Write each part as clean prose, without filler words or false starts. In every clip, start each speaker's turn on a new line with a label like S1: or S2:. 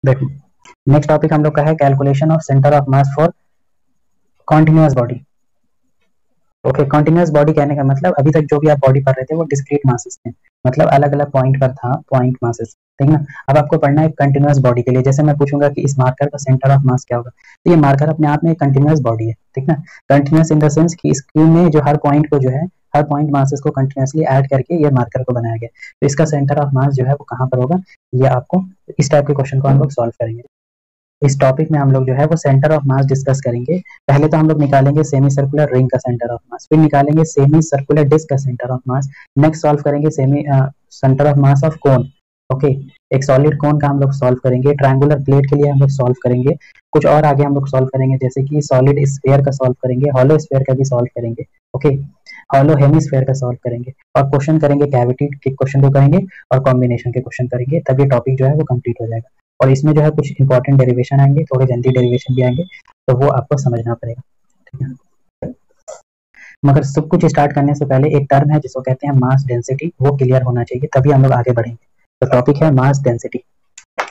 S1: देखो next topic हम लोग का है calculation of centre of mass for continuous body. Okay, continuous body कहने का मतलब अभी तक जो भी आप बॉडी पढ़ रहे थे वो डिस्क्रीट मासेस थे, मतलब अलग अलग पॉइंट पर था, पॉइंट मासेस, ठीक ना। अब आपको पढ़ना है कंटिन्यूअस बॉडी के लिए। जैसे मैं पूछूंगा कि इस मार्कर का सेंटर ऑफ मास क्या होगा, तो ये मार्कर अपने आप में एक कंटिन्यूअस बॉडी है, ठीक ना। कंटिन्यूअस इन द सेंस कि इसमें में जो हर पॉइंट को जो है, हर पॉइंट मासेस को कंटिन्यूअसली ऐड करके ये मार्कर को बनाया गया। तो इसका सेंटर ऑफ मास जो है वो कहाँ पर होगा, ये आपको इस टाइप के क्वेश्चन को हम लोग सॉल्व करेंगे। इस टॉपिक में हम लोग जो है वो सेंटर ऑफ मास डिस्कस करेंगे। पहले तो हम लोग निकालेंगे सेमी सर्कुलर रिंग का सेंटर ऑफ मास, फिर निकालेंगे सेमी सर्कुलर डिस्क का centre of mass, next solve करेंगे semi centre of mass of cone. Okay, एक सॉलिड कोन का हम लोग सॉल्व करेंगे, ट्रायंगुलर प्लेट के लिए हम लोग सॉल्व करेंगे, कुछ और आगे हम लोग सॉल्व करेंगे जैसे कि सॉलिड स्फीयर का सॉल्व करेंगे, हॉलो स्फीयर का भी सॉल्व करेंगे। ओके, हॉलो हेमिस्फीयर का सॉल्व करेंगे और क्वेश्चन करेंगे, कैविटी के क्वेश्चन को करेंगे और कॉम्बिनेशन के क्वेश्चन करेंगे, तब ये टॉपिक जो है वो कंप्लीट हो जाएगा। और इसमें जो है कुछ इंपॉर्टेंट डेरिवेशन आएंगे, थोड़े जल्दी डेरिवेशन भी आएंगे, तो वो आपको समझना पड़ेगा, ठीक है। मगर सब कुछ स्टार्ट करने से पहले एक टर्म है जिसको कहते हैं मास डेंसिटी, वो क्लियर होना चाहिए, तभी हम लोग आगे बढ़ेंगे। तो टॉपिक है मास डेंसिटी।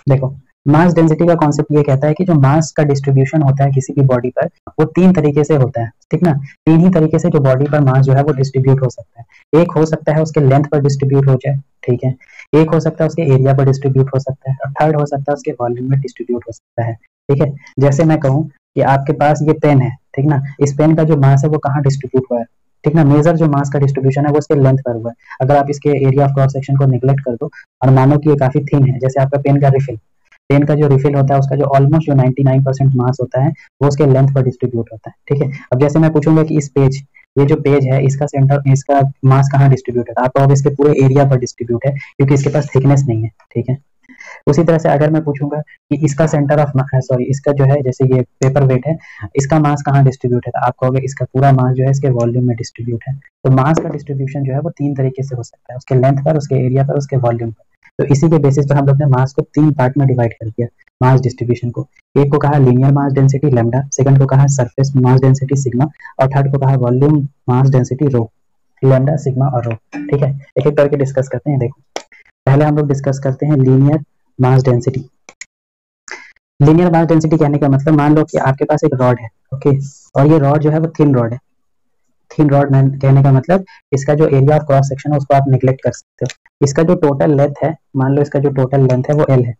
S1: देखो, मास डेंसिटी का कॉन्सेप्ट ये कहता है कि जो मास का डिस्ट्रीब्यूशन होता है किसी भी बॉडी पर, वो तीन तरीके से होता है, ठीक ना। तीन ही तरीके से जो बॉडी पर मास जो है वो डिस्ट्रीब्यूट हो सकता है। एक हो सकता है उसके लेंथ पर डिस्ट्रीब्यूट हो जाए, ठीक है। एक हो सकता है उसके एरिया पर डिस्ट्रीब्यूट हो सकता है, और थर्ड हो सकता है उसके वॉल्यूम में डिस्ट्रीब्यूट हो सकता है, ठीक है। जैसे मैं कहूँ कि आपके पास ये पेन है, ठीक ना, इस पेन का जो मास है वो कहाँ डिस्ट्रीब्यूट हुआ है, ठीक ना। मेजर जो मास का डिस्ट्रीब्यूशन है वो इसके लेंथ पर हुआ है। अगर आप इसके एरिया ऑफ क्रॉस सेक्शन को निगलेक्ट कर दो और मानो कि ये काफी थिन है, जैसे आपका पेन का रिफिल, पेन का जो रिफिल होता है उसका जो ऑलमोस्ट जो 99% मास होता है वो उसके लेंथ पर डिस्ट्रीब्यूट होता है, ठीक है। अब जैसे मैं पूछूंगा कि इस पेज, ये जो पेज है इसका सेंटर, इसका मास कहाँ डिस्ट्रीब्यूट है, आप कहोगे इसके पूरे एरिया पर डिस्ट्रीब्यूट है क्योंकि इसके पास थिकनेस नहीं है, ठीक है। उसी तरह से अगर मैं पूछूंगा कि इसका सेंटर ऑफ सॉरी इसका जो है, जैसे ये पेपर वेट है, इसका मास कहाँ डिस्ट्रीब्यूट है, तो आप कहोगे इसका पूरा मास जो है इसके वॉल्यूम में डिस्ट्रीब्यूट है। तो मास का डिस्ट्रीब्यूशन जो है वो तीन तरीके से हो सकता है, उसके लेंथ पर, उसके एरिया पर, उसके वॉल्यूम पर। तो इसी के बेसिस पर हम लोग ने मास को तीन पार्ट में डिवाइड कर दिया, मास डिस्ट्रीब्यूशन को। एक को कहा linear mass density lambda, second को कहा सरफेस मास डेंसिटी सिग्मा, और थर्ड को कहा volume mass density rho, lambda sigma और रो, ठीक है। एक एक करके डिस्कस करते हैं। देखो, पहले हम लोग डिस्कस करते हैं linear mass density. Linear mass density कहने का मतलब, मान लो कि आपके पास एक रॉड है, ओके, और ये रॉड जो है वो थिन रॉड है। थिन रॉड कहने का मतलब इसका जो एरिया ऑफ क्रॉस सेक्शन है उसको आप निगलेक्ट कर सकते हो। इसका जो टोटल लेंथ है, मान लो इसका जो टोटल लेंथ है वो एल है,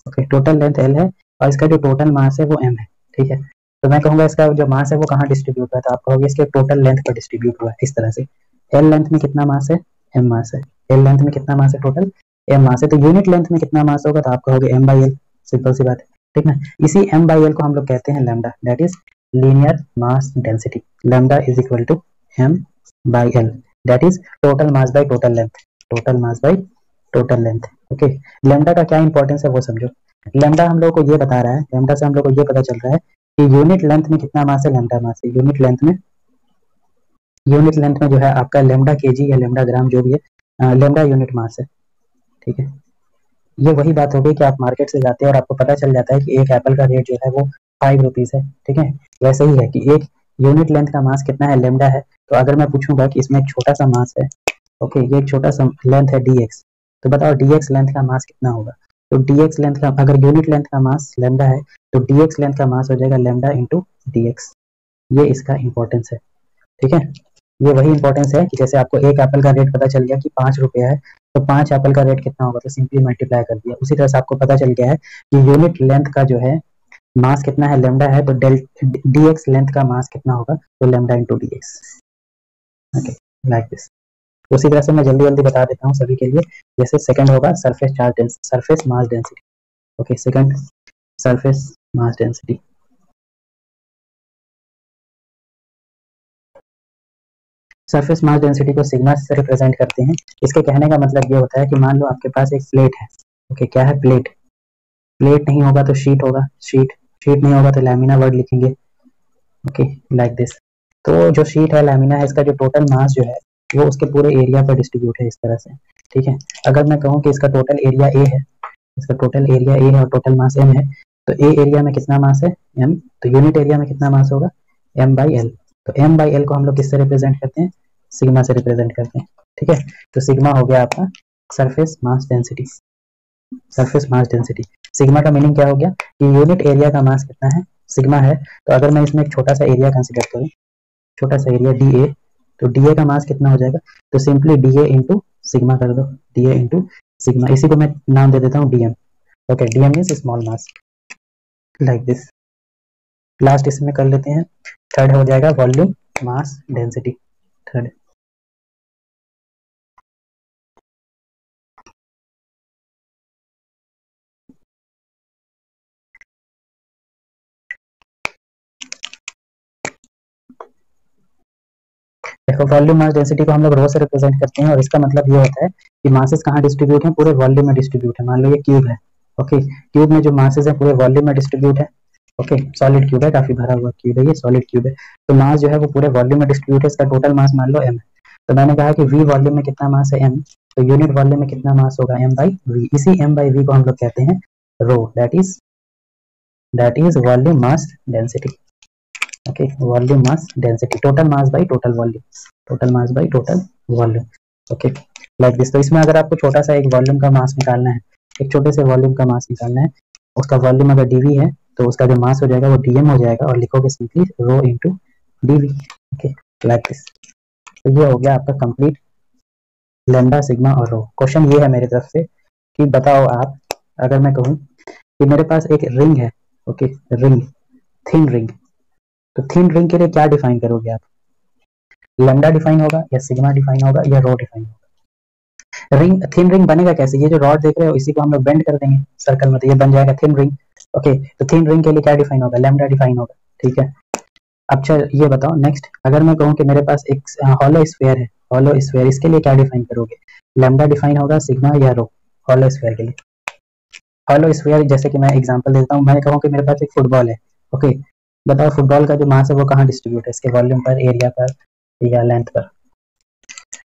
S1: ओके, टोटल लेंथ एल है, और इसका जो टोटल मास है वो एम है, ठीक है। तो मैं कहूंगा इसका जो मास है वो कहाँ डिस्ट्रीब्यूट हुआ है, तो आप कहोगे इसके टोटल लेंथ पर डिस्ट्रीब्यूट हुआ है। इस तरह से एल लेंथ में कितना मास है, एम मास है, एल लेंथ में कितना मास है, टोटल एम मास है। तो यूनिट लेंथ में कितना मास होगा, तो आप कहोगे एम बाई एल, सिंपल सी बात है, ठीक ना। इसी एम बाई एल को हम लोग कहते हैं lambda, that is linear mass density. Lambda is equal to M by L, that is total mass by total length, total mass by total length, okay. Lambda का क्या इंपॉर्टेंस है वो समझो। लैम्डा हम लोग को ये बता रहा है, लैम्डा से हम लोग को ये पता चल रहा है कि यूनिट लेंथ में कितना मास है, लैम्डा मास है। यूनिट लेंथ में जो है आपका लैम्डा केजी या लैम्डा ग्राम जो भी है, लैम्डा यूनिट मास है, ठीक है। ये वही बात हो गई कि आप मार्केट से जाते हैं और आपको पता चल जाता है कि एक एप्पल का रेट जो है वो 5 रुपीज है, ठीक है। वैसे ही है कि एक यूनिट लेंथ का मास कितना है, लैम्डा है। तो अगर मैं पूछूंगा कि इसमें एक छोटा सा मास है, ओके, ये एक छोटा सा लेंथ है dx, तो बताओ dx लेंथ का मास कितना होगा। तो dx लेंथ का, अगर यूनिट लेंथ का मास लैम्डा है तो dx लेंथ का मास हो जाएगा लैम्डा इंटू dx। ये इसका इंपॉर्टेंस है, ठीक है। ये वही इंपॉर्टेंस है कि जैसे आपको एक एप्पल का रेट पता चल गया कि 5 रुपया है, तो 5 एप्पल का रेट कितना होगा, तो सिंपली मल्टीप्लाई कर दिया। उसी तरह से आपको पता चल गया है कि यूनिट लेंथ का जो है मास कितना है, लैम्डा है, तो dx लेंथ का मास कितना होगा, तो lambda into dx, okay, like this. उसी तरह से मैं जल्दी जल्दी बता देता हूँ सभी के लिए। जैसे सेकंड होगा surface charge surface mass density, okay, second surface mass density. Surface mass density को सिग्मा से रिप्रेजेंट करते हैं। इसके कहने का मतलब ये होता है कि मान लो आपके पास एक प्लेट है, ओके, क्या है, प्लेट। प्लेट नहीं होगा तो शीट होगा, शीट, शीट नहीं होगा तो लैमिना वर्ड लिखेंगे, ओके, लाइक दिस। तो जो शीट है, लैमिना है, इसका जो टोटल मास जो है वो उसके पूरे एरिया पर डिस्ट्रीब्यूट है, इस तरह से, ठीक है। अगर मैं कहूँ कि इसका टोटल एरिया ए है, इसका टोटल एरिया ए है और टोटल मास एम है, तो ए एरिया में कितना मास है, एम, तो यूनिट एरिया में कितना मास होगा, एम बाई एल। तो एम बाई एल को हम लोग किससे रिप्रेजेंट करते हैं, सिग्मा से रिप्रेजेंट करते हैं, ठीक है। तो सिग्मा हो गया आपका surface mass density, surface mass density. Sigma का मीनिंग क्या हो गया कि यूनिट एरिया का मास कितना है, सिग्मा है। तो अगर मैं इसमें एक छोटा सा एरिया कंसिडर करूँ, छोटा सा एरिया डी ए, तो डी ए का मास कितना हो जाएगा, तो simply D A into sigma कर दो, डी ए इंटू सिग्मा, इसी को मैं नाम दे देता हूँ DM. Okay, DM means small mass, like this. Last इसमें कर लेते हैं, थर्ड हो जाएगा वॉल्यूम मास डेंसिटी, थर्ड। देखो वॉल्यूम मास डेंसिटी को हम लोग रो से रिप्रेजेंट करते हैं, और इसका मतलब ये होता है कि मासेस कहाँ डिस्ट्रीब्यूट हैं, पूरे वॉल्यूम में डिस्ट्रीब्यूट है। मान लो ये क्यूब है, ओके, क्यूब में जो मासेस है पूरे वॉल्यूम में डिस्ट्रीब्यूट है। ओके, सॉलिड क्यूब है, काफी भरा हुआ क्यूब है, ये सॉलिड क्यूब है। तो मास जो है वो पूरे वॉल्यूम में डिस्ट्रीब्यूट है, इसका टोटल मास मान लो m है। तो मैंने कहा कि v वॉल्यूम में कितना मास है m, तो यूनिट वॉल्यूम में कितना मास होगा m बाई v, इसी m बाई v को हम लोग कहते हैं rho, that is volume mass density. Okay, volume mass density, total mass by total volume, total mass by total volume. Okay, like this. तो इसमें अगर आपको छोटा सा एक वॉल्यूम का मास निकालना है, एक छोटे से वॉल्यूम का मास निकालना है, उसका वॉल्यूम अगर डीवी है तो उसका जो मास हो जाएगा वो डीएम हो जाएगा, और लिखोगे simply rho into DV. Okay, like this. तो ये हो गया आपका कंप्लीट लैम्डा, सिग्मा और रो। क्वेश्चन ये है मेरी तरफ से कि बताओ आप, अगर मैं कहूँ कि मेरे पास एक रिंग है, ओके, रिंग, थिन रिंग, तो थिन रिंग के लिए क्या डिफाइन करोगे आप, लैम्डा डिफाइन होगा या सिग्मा डिफाइन होगा या रो डिफाइन होगा। रिंग, थिन रिंग बनेगा कैसे, ये जो रॉड देख रहे हो इसी को हम लोग बेंड कर देंगे सर्कल में, तो ये बन जाएगा थिन रिंग। ओके, तो थिन रिंग के लिए क्या डिफाइन होगा, लैम्डा डिफाइन होगा, ठीक है। अब चल ये बताओ नेक्स्ट, अगर मैं कहूँ कि मेरे पास एक हॉलो स्फीयर है, हॉलो स्फीयर, इसके लिए क्या डिफाइन करोगे, लैम्डा डिफाइन होगा, सिग्मा या रो, हॉलो स्फीयर के लिए। हॉलो स्फीयर जैसे कि मैं एग्जांपल देता हूँ, मैं कहूँ कि मेरे पास एक फुटबॉल है, ओके, बताओ फुटबॉल का जो मास है वो कहाँ डिस्ट्रीब्यूट है, इसके वॉल्यूम पर, एरिया पर या लेंथ पर।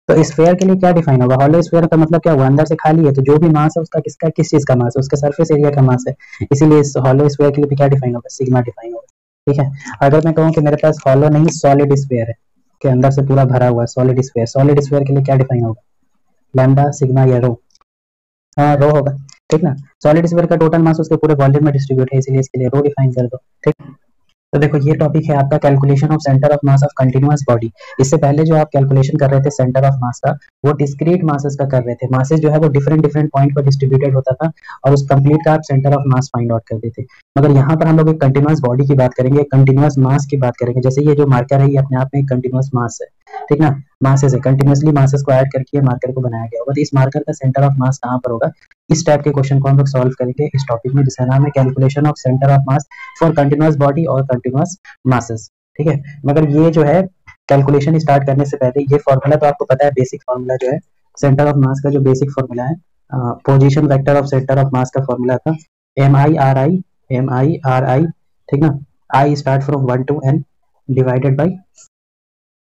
S1: तो स्फीयर के लिए क्या डिफाइन होगा, हॉलो स्फीयर का मतलब क्या हुआ, अंदर से खाली है, तो जो भी मास है उसका किसका, किस चीज का मास है, उसका सरफेस एरिया का मास है, इसीलिए हॉलो स्फीयर के लिए भी क्या डिफाइन होगा, सिग्मा डिफाइन होगा, ठीक है। अगर मैं कहूँ कि मेरे पास हॉलो नहीं सॉलिड स्फीयर है, के अंदर से पूरा भरा हुआ है, सॉलिड स्फीयर, सॉलिड स्फीयर के लिए क्या डिफाइन होगा, लैम्डा, सिग्मा या रो, हाँ रो होगा, ठीक ना। सॉलिड स्फीयर का टोटल मास उसके पूरे वॉल्यूम में डिस्ट्रीब्यूट है, इसलिए इसके लिए रो डिफाइन कर दो, ठीक। तो देखो ये टॉपिक है आपका calculation of centre of mass of continuous body. इससे पहले जो आप कैलकुलेशन कर रहे थे सेंटर ऑफ मास का, वो डिस्क्रीट मासेस का कर रहे थे, मासेस जो है वो डिफरेंट डिफरेंट पॉइंट पर डिस्ट्रीब्यूटेड होता था, और उस कंप्लीट का आप centre of mass find out करते थे। मगर यहाँ पर हम लोग एक कंटीन्यूअस बॉडी की बात करेंगे, कंटीन्यूअस मास की बात करेंगे। जैसे ये जो मार्कर है ये अपने आप में एक कंटीन्यूअस मास है, ठीक ना, मासेस है, कंटिन्यूअसली मासेस को ऐड करके मार्कर को बनाया गया होगा। तो इस मार्कर का सेंटर ऑफ मास कहाँ पर होगा, इस टाइप के क्वेश्चन को हम लोग सॉल्व करेंगे इस टॉपिक में, जिसका नाम है calculation of centre of mass for continuous body और कंटिन्यूअस मासेस, ठीक है। मगर ये जो है कैलकुलेशन स्टार्ट करने से पहले ये फॉर्मूला तो आपको पता है, बेसिक फॉर्मूला जो है सेंटर ऑफ मास का, जो बेसिक फॉर्मूला है position vector of centre of mass का फॉर्मूला था MI/RI, ठीक ना, I start from 1 to n divided by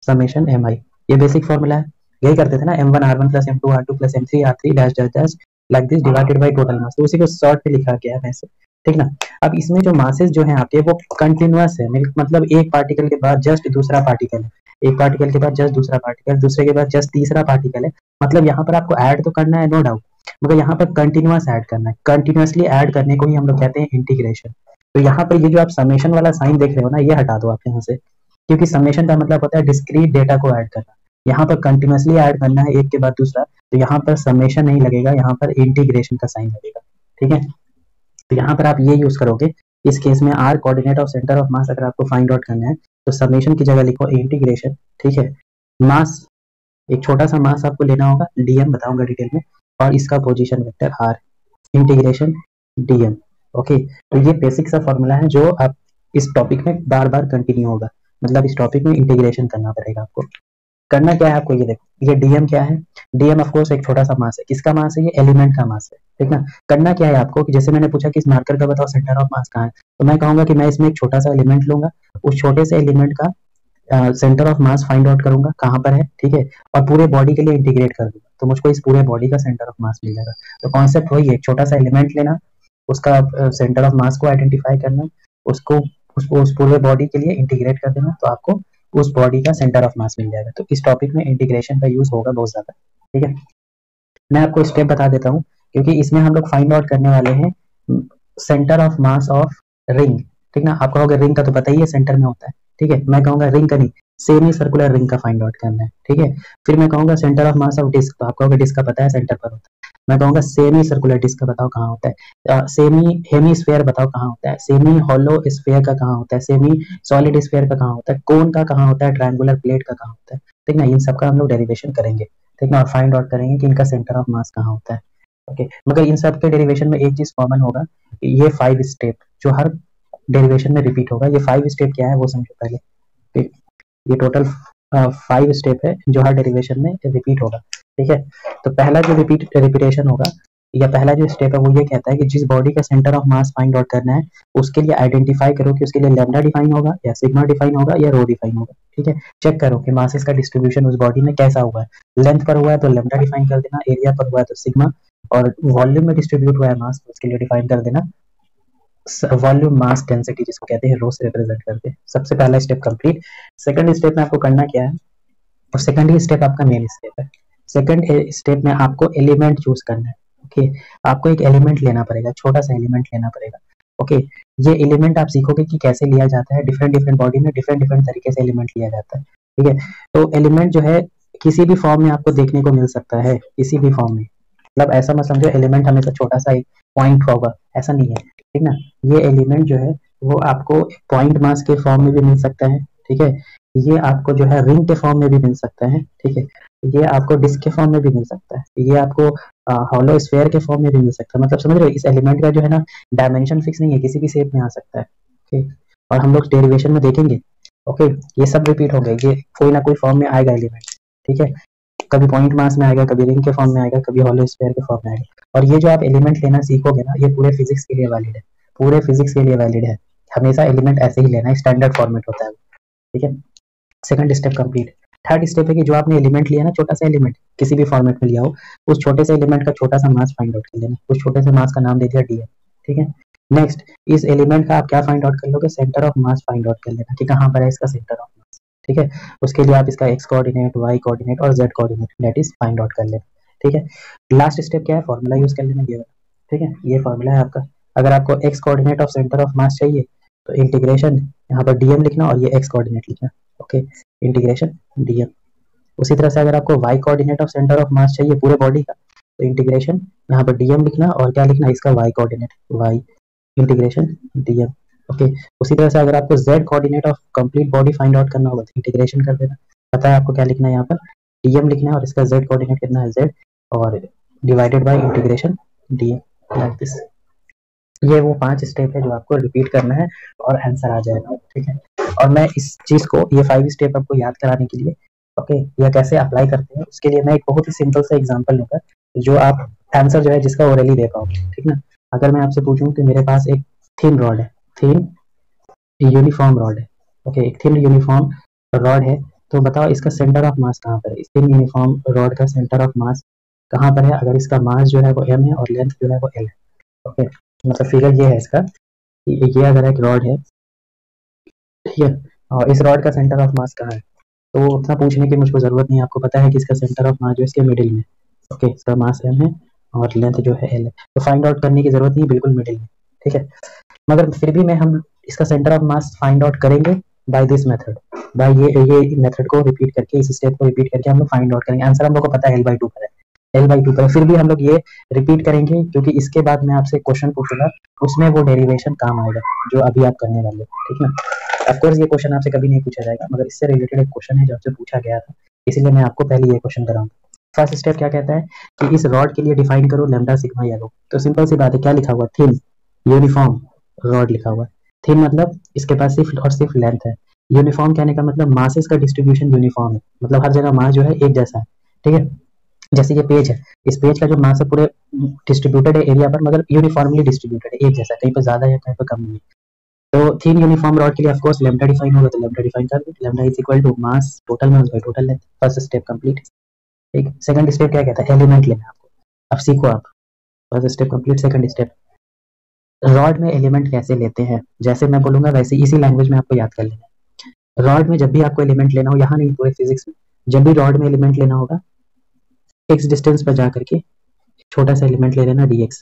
S1: summation MI, ये बेसिक फॉर्मूला है। यही करते थे ना, M1R1 plus M2R2 plus M3R3 dash dash dash like this divided by total mass, तो उसी को शॉर्ट में लिखा गया है वैसे, ठीक ना। अब इसमें जो मासेस जो है आपके वो कंटिन्यूअस है, मतलब एक पार्टिकल के बाद जस्ट दूसरा पार्टिकल है, एक पार्टिकल के बाद जस्ट दूसरा पार्टिकल, दूसरे के बाद जस्ट तीसरा पार्टिकल है। मतलब यहाँ पर आपको ऐड तो करना है नो डाउट, मगर यहाँ पर कंटिन्यूअस ऐड करना है, कंटिन्यूअसली ऐड करने को ही हम लोग कहते हैं इंटीग्रेशन। तो यहाँ पर ये जो आप समेशन वाला साइन देख रहे हो ना, ये हटा दो आप यहाँ से, क्योंकि समेशन का मतलब होता है डिस्क्रीट डेटा को ऐड करना, यहाँ पर कंटिन्यूअसली ऐड करना है एक के बाद दूसरा, तो यहाँ पर समेशन नहीं लगेगा, यहाँ पर इंटीग्रेशन का साइन लगेगा, ठीक है। तो यहाँ पर आप ये यूज करोगे, इस केस में R coordinate of centre of mass अगर आपको फाइंड आउट करना है तो समेशन की जगह लिखो इंटीग्रेशन, ठीक है। मास, एक छोटा सा मास आपको लेना होगा, डीएम बताऊंगा डिटेल में, और इसका position vector R, integration DM, okay. तो ये बेसिक सा फॉर्मूला है जो आप इस टॉपिक में बार बार कंटिन्यू होगा, मतलब इस टॉपिक में इंटीग्रेशन करना पड़ेगा आपको। करना क्या है आपको, ये देखो, ये डीएम क्या है, डीएम ऑफ कोर्स एक छोटा सा मास है, किसका मास है, ये एलिमेंट का मास है, ठीक ना। करना क्या है आपको कि जैसे मैंने पूछा कि इस मार्कर का बताओ सेंटर ऑफ मास कहाँ है, तो मैं कहूंगा कि मैं इसमें एक छोटा सा एलिमेंट लूंगा, उस छोटे से एलिमेंट का centre of mass find out करूंगा कहाँ पर है, ठीक है, और पूरे बॉडी के लिए इंटीग्रेट कर दूंगा, तो मुझको इस पूरे बॉडी का सेंटर ऑफ मास मिल जाएगा। तो कॉन्सेप्ट वही है, एक छोटा सा एलिमेंट लेना, उसका सेंटर ऑफ मास को आइडेंटिफाई करना, उसको उस पूरे बॉडी के लिए इंटीग्रेट कर देना, तो आपको उस बॉडी का सेंटर ऑफ मास मिल जाएगा। तो इस टॉपिक में इंटीग्रेशन का यूज होगा बहुत ज्यादा, ठीक है। मैं आपको स्टेप बता देता हूँ, क्योंकि इसमें हम लोग फाइंड आउट करने वाले हैं centre of mass of ring, ठीक ना। आप कहोगे रिंग का तो पता ही है सेंटर में होता है, ठीक है। मैं कहूंगा रिंग का नहीं, सेमी सर्कुलर रिंग का फाइंड आउट करना है, ठीक है। फिर मैं कहूंगा centre of mass of disc, तो आप कहोगे डिस्क का पता है सेंटर पर होता है। मैं कहूंगा सेमी सर्कुलर डिस्क का बताओ कहाँ होता है, सेमी हेमी स्फेयर बताओ कहाँ होता है, सेमी हॉलो स्फेयर का कहाँ होता है, सेमी सॉलिड स्फेयर का कहाँ होता है, कोन का कहाँ होता है, ट्रायंगुलर प्लेट का कहाँ होता है, ठीक ना। इन सबका हम लोग डेरिवेशन करेंगे, ठीक ना, और फाइंड आउट करेंगे कि इनका सेंटर ऑफ मास कहाँ होता है। ओके, मगर इन सब के डेरिवेशन में एक चीज कॉमन होगा, ये 5 स्टेप जो हर डेरिवेशन में रिपीट होगा। ये 5 स्टेप क्या है वो समझो पहले, ठीक। ये टोटल 5 स्टेप है जो हर डेरिवेशन में रिपीट होगा, ठीक है। तो पहला जो रिपीटेशन होगा या पहला जो स्टेप है वो ये कहता है कि जिस बॉडी का centre of mass find out करना है उसके लिए आइडेंटिफाई करो कि उसके लिए लैम्डा डिफाइन होगा या सिग्मा डिफाइन होगा या रो डिफाइन होगा, ठीक है। चेक करो कि मासेस का डिस्ट्रीब्यूशन उस बॉडी में कैसा हुआ है। लेंथ पर हुआ है तो लैम्डा डिफाइन कर देना, एरिया पर हुआ है तो सिग्मा, और वॉल्यूम में डिस्ट्रीब्यूट हुआ है मास तो उसके लिए डिफाइन कर देना वॉल्यूम मास डेंसिटी, जिसको कहते हैं रो से रिप्रेजेंट करके। सबसे पहला स्टेप कंप्लीट। सेकंड स्टेप में आपको करना क्या है, और सेकंड ही स्टेप आपका मेन स्टेप है। सेकंड स्टेप में आपको एलिमेंट चूज करना है, ओके। आपको एक एलिमेंट लेना पड़ेगा, छोटा सा एलिमेंट लेना पड़ेगा, ओके। ये एलिमेंट आप सीखोगे कि कैसे लिया जाता है, डिफरेंट डिफरेंट बॉडी में डिफरेंट डिफरेंट तरीके से एलिमेंट लिया जाता है, ठीक है। तो एलिमेंट जो है किसी भी फॉर्म में आपको देखने को मिल सकता है, किसी भी फॉर्म में, मतलब ऐसा मत समझो एलिमेंट हमेशा छोटा सा एक पॉइंट होगा, ऐसा नहीं है, ठीक ना। ये एलिमेंट जो है वो आपको पॉइंट मास के फॉर्म में भी मिल सकता है, ठीक है। ये आपको जो है रिंग के फॉर्म में भी मिल सकता है, ठीक है। ये आपको डिस्क के फॉर्म में भी मिल सकता है, ये आपको हॉलो स्फेयर के फॉर्म में भी मिल सकता है। मतलब समझ रहे हो, इस एलिमेंट का जो है ना डायमेंशन फिक्स नहीं है, किसी भी शेप में आ सकता है, ठीक। और हम लोग डेरिवेशन में देखेंगे, ओके। ये सब रिपीट हो गए, ये कोई ना कोई फॉर्म में आएगा एलिमेंट, ठीक है। कभी पॉइंट मास में आएगा, कभी रिंग के फॉर्म में आएगा, कभी हॉलो स्फेयर के फॉर्म में आएगा। और ये जो आप एलिमेंट लेना सीखोगे ना, ये पूरे फिजिक्स के लिए वैलिड है, पूरे फिजिक्स के लिए वैलिड है। हमेशा एलिमेंट ऐसे ही लेना है, स्टैंडर्ड फॉर्मेट होता है, ठीक है। Second step complete. Third step है कि जो आपने एलिमेंट लिया ना, छोटा सा एलिमेंट किसी भी फॉर्मेट में लिया हो, उस छोटे से एलिमेंट का छोटा सा मास फाइंड आउट कर लेना। उस छोटे से मास का नाम दे दिया डीएम, ठीक है। नेक्स्ट, इस एलिमेंट का आप क्या फाइंड आउट कर लोगे, centre of mass find out कर लेना कि कहाँ पर है इसका सेंटर ऑफ मास, ठीक है। उसके लिए आप इसका एक्स कोऑर्डिनेट, वाई कोऑर्डिनेट और Z coordinate that is find out कर लेना, ठीक है। लास्ट स्टेप क्या है, फॉर्मूला यूज कर लेना, ये, ठीक है। ये फॉर्मूला है आपका। अगर आपको X coordinate of centre of mass चाहिए तो इंटीग्रेशन यहाँ पर डीएम लिखना और ये एक्स कोऑर्डिनेट लिखना, ओके, इंटीग्रेशन डीएम। उसी तरह से अगर आपको Y coordinate of centre of mass चाहिए पूरे बॉडी का तो इंटीग्रेशन यहाँ पर डीएम लिखना और क्या लिखना इसका Y coordinate, Y integration DM, okay. उसी तरह से अगर आपको Z coordinate of complete body find out करना होगा तो इंटीग्रेशन कर देना, पता है आपको क्या लिखना है, यहाँ पर डीएम लिखना है और इसका जेड कोऑर्डिनेट कितना है जेड, और divided by integration DM, like this. ये वो 5 स्टेप है जो आपको रिपीट करना है और आंसर आ जाएगा, ठीक है। और मैं इस चीज को, ये 5 स्टेप आपको याद कराने के लिए, ओके, यह कैसे अप्लाई करते हैं उसके लिए मैं एक बहुत ही सिंपल सा एग्जांपल लूंगा जो आप आंसर जो है जिसका ओरली दे पाओगे, ठीक ना। अगर मैं आपसे पूछूं कि मेरे पास एक थिन रॉड है, थिन यूनिफॉर्म रॉड है, ओके, एक थिन यूनिफॉर्म रॉड है, तो बताओ इसका सेंटर ऑफ मास कहाँ पर है, इस थिन यूनिफॉर्म रॉड का सेंटर ऑफ मास कहाँ पर है। अगर इसका मास जो है वो m है और लेंथ जो है वो l है, ओके। मतलब फिगर ये है इसका कि ये अगर एक रॉड है, ठीक है, और इस रॉड का सेंटर ऑफ मास कहाँ है, तो उतना पूछने की मुझको जरूरत नहीं है, आपको पता है कि इसका सेंटर ऑफ मास जो इसके मिडिल में, ओके, इसका मास m है और लेंथ जो है l है, तो फाइंड आउट करने की जरूरत नहीं, बिल्कुल मिडिल में, ठीक है। मगर फिर भी मैं हम इसका centre of mass find out करेंगे बाय दिस मेथड, बाय ये मेथड को रिपीट करके, इस स्टेप को रिपीट करके हम लोग फाइंड आउट करेंगे। आंसर हम लोग को पता है l/2 पर है, l/2 पर, फिर भी हम लोग ये रिपीट करेंगे क्योंकि इसके बाद मैं आपसे क्वेश्चन पूछूंगा, उसमें वो डेरिवेशन काम आएगा जो अभी आप करने वाले, ठीक ना। ऑफकोर्स ये क्वेश्चन आपसे कभी नहीं पूछा जाएगा, मगर इससे रिलेटेड एक क्वेश्चन है जो आपसे पूछा गया था, इसलिए मैं आपको पहले ये क्वेश्चन कराऊंगा। फर्स्ट स्टेप क्या कहता है कि इस रॉड के लिए डिफाइन करो लैम्डा सिग्मा या रो। तो सिंपल सी बात है, क्या लिखा हुआ, थिन यूनिफॉर्म रॉड लिखा हुआ है। थिन मतलब इसके पास सिर्फ और सिर्फ लेंथ है, यूनिफॉर्म कहने का मतलब मासेस का डिस्ट्रीब्यूशन यूनिफॉर्म है, मतलब हर जगह मास जो है एक जैसा है, ठीक है। जैसे ये पेज है, इस पेज का जो मास है पूरे डिस्ट्रीब्यूटेड है एरिया पर, मगर यूनिफॉर्मली डिस्ट्रीब्यूटेड है, एक जैसा, कहीं पर ज्यादा है कहीं पर कम नहीं है। तो थिन यूनिफॉर्म रॉड के लिए ऑफ कोर्स लैम्डा डिफाइन होगा, तो लैम्डा डिफाइन कर दो, lambda is equal to mass, total mass by total length. First step complete, ठीक। सेकंड स्टेप क्या कहता है, एलिमेंट लेना है आपको, अब सीखो आप। First step complete, second step, rod में एलिमेंट कैसे लेते हैं, जैसे मैं बोलूंगा वैसे इसी लैंग्वेज में आपको याद कर लेना। रॉड में जब भी आपको एलिमेंट लेना हो, यहाँ नहीं पूरे फिजिक्स में, जब भी रॉड में एलिमेंट लेना होगा, एक्स डिस्टेंस पर जा करके छोटा सा एलिमेंट ले लेना dx,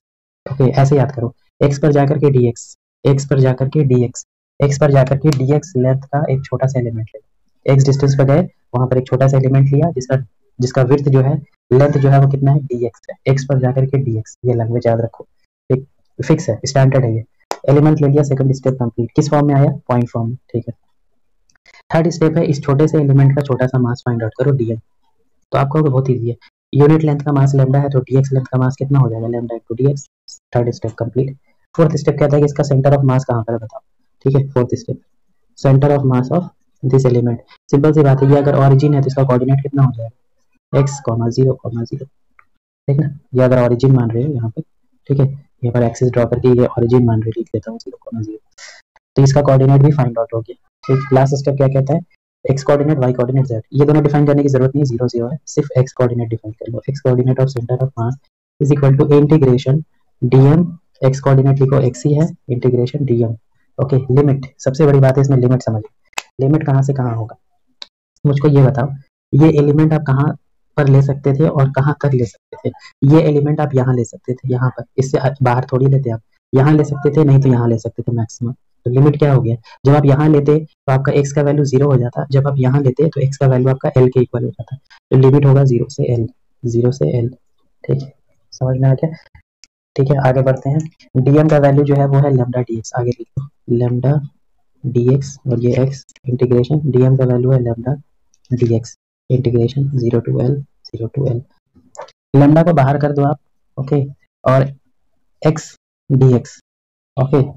S1: ओके, ऐसे याद करो। एक्स पर जाकर के dx, एक्स पर जाकर के dx, एक्स पर जाकर के dx लेंथ का एक छोटा सा एलिमेंट ले, एक्स डिस्टेंस पर गए, वहां पर एक छोटा सा एलिमेंट लिया जिसका जिसका विड्थ जो है, लेंथ जो है वो कितना है dx है, एक्स पर जाकर के dx, ये लैंग्वेज याद रखो, एक फिक्स है, स्टैंडर्ड है ये। एलिमेंट ले लिया, सेकंड स्टेप कंप्लीट, किस फॉर्म में आया, पॉइंट फॉर्म में, ठीक है। थर्ड स्टेप है इस छोटे से एलिमेंट का छोटा सा मास फाइंड आउट करो dm, तो आपको बहुत ईजी है, यूनिट लेंथ का मास लैम्डा है तो dx लेंथ का मास कितना हो जाएगा, lambda into dx। Third step complete. Fourth step कहता है कि इसका सेंटर ऑफ मास कहाँ पर है बताओ, ठीक है। Fourth step, centre of mass of this element, simple सी बात है, ये अगर ऑरिजिन है तो इसका कोऑर्डिनेट कितना हो जाएगा, x, 0, 0, ठीक है। ये अगर ऑरिजिन मान रहे हो यहाँ पे, ठीक है, यहाँ पर एक्सिस ड्रॉ करके ये ऑरिजिन मान रहे, लिख लेता हूँ 0, 0, तो इसका कोऑर्डिनेट भी फाइंड आउट हो गया। ठीक, लास्ट स्टेप क्या कहता है, X coordinate, Y coordinate, Z, ये दोनों डिफाइन करने की जरूरत नहीं है, 0, 0 है, सिर्फ एक्स कोऑर्डिनेट डिफाइन कर लो, x coordinate of centre of mass is equal to integration dm, x coordinate लिखो x ही है, इंटीग्रेशन dm। ओके, लिमिट, सबसे बड़ी बात है इसमें लिमिट समझिए, लिमिट कहाँ से कहाँ होगा, मुझको ये बताओ, ये एलिमेंट आप कहाँ पर ले सकते थे और कहाँ तक ले सकते थे, ये एलिमेंट आप यहाँ ले सकते थे, यहाँ पर, इससे बाहर थोड़ी लेते आप, यहाँ ले सकते थे, नहीं तो यहाँ ले सकते थे मैक्सिमम। तो लिमिट क्या हो गया, जब आप यहाँ लेते तो आपका x का वैल्यू 0 हो जाता, जब आप यहाँ लेते तो x का वैल्यू आपका l के इक्वल हो जाता, तो लिमिट होगा 0 से l, 0 से l, ठीक है, समझ में आ गया। ठीक है, आगे बढ़ते हैं, dm का वैल्यू जो है वो है लैम्डा dx, आगे लिखो लैम्डा dx, और ये x, इंटीग्रेशन dm का वैल्यू है lambda dx, integration 0 to l, 0 to l, lambda को बाहर कर दो आप, ओके, और x dx, ओके,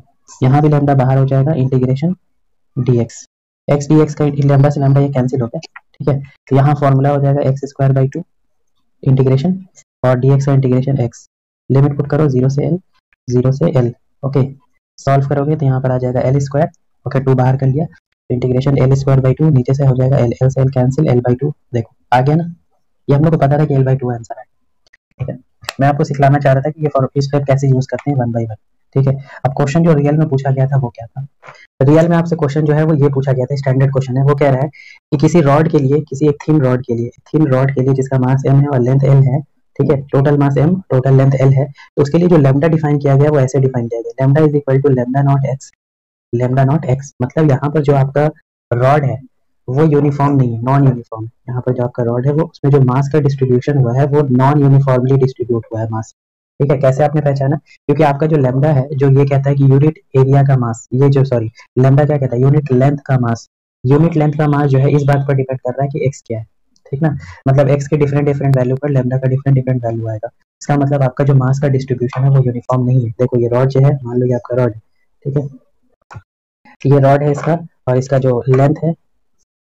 S1: यहाँ भी लैम्डा बाहर हो जाएगा, इंटीग्रेशन dx, x dx का लैम्डा से लैम्डा ये कैंसिल हो गया, ठीक है, तो यहाँ फॉर्मूला हो जाएगा x स्क्वायर बाई 2 इंटीग्रेशन, और dx का इंटीग्रेशन x, लिमिट पुट करो 0 से l, 0 से l, ओके, सॉल्व करोगे तो यहाँ पर आ जाएगा l स्क्वायर, ओके, 2 बाहर कर लिया, इंटीग्रेशन l स्क्वायर बाई 2, नीचे से हो जाएगा l, l से l कैंसिल, l बाई 2, देखो आ गया ना, ये हम लोग को पता था कि l बाई 2 आंसर है, ठीक है। मैं आपको सिखलाना चाह रहा था कि ये फॉर्मूला स्टेप कैसे यूज करते हैं 1 बाई 1, ठीक है। अब क्वेश्चन जो रियल में पूछा गया था वो क्या था, रियल में आपसे क्वेश्चन जो है वो ये पूछा गया था, स्टैंडर्ड क्वेश्चन है, वो कह रहा है कि किसी रॉड के लिए, किसी एक थिन रॉड के लिए, थिन रॉड के लिए जिसका मास m है और लेंथ l है, ठीक है, टोटल मास m, टोटल लेंथ l है, तो उसके लिए जो लैम्डा डिफाइन किया गया वो ऐसे डिफाइन किया गया, lambda is equal to lambda naught x, lambda naught x, मतलब यहाँ पर जो आपका रॉड है वो यूनिफॉर्म नहीं है, नॉन यूनिफॉर्म है, यहाँ पर जो आपका रॉड है वो, उसमें जो मास का डिस्ट्रीब्यूशन हुआ है वो नॉन यूनिफॉर्मली डिस्ट्रीब्यूट हुआ है मास, ठीक है। कैसे आपने पहचाना, क्योंकि आपका जो लैम्डा है जो ये कहता है कि यूनिट एरिया का मास, ये जो सॉरी लैम्डा क्या कहता है, यूनिट लेंथ का मास, यूनिट लेंथ का मास जो है इस बात पर डिपेंड कर रहा है कि x क्या है, ठीक ना, मतलब x के डिफरेंट डिफरेंट वैल्यू पर लैम्डा का डिफरेंट डिफरेंट वैल्यू आएगा, इसका मतलब आपका जो मास का डिस्ट्रीब्यूशन है वो यूनिफॉर्म नहीं है। देखो ये रॉड जो है, मान लो ये आपका रॉड है, ठीक है, ये रॉड है इसका, और इसका जो लेंथ है,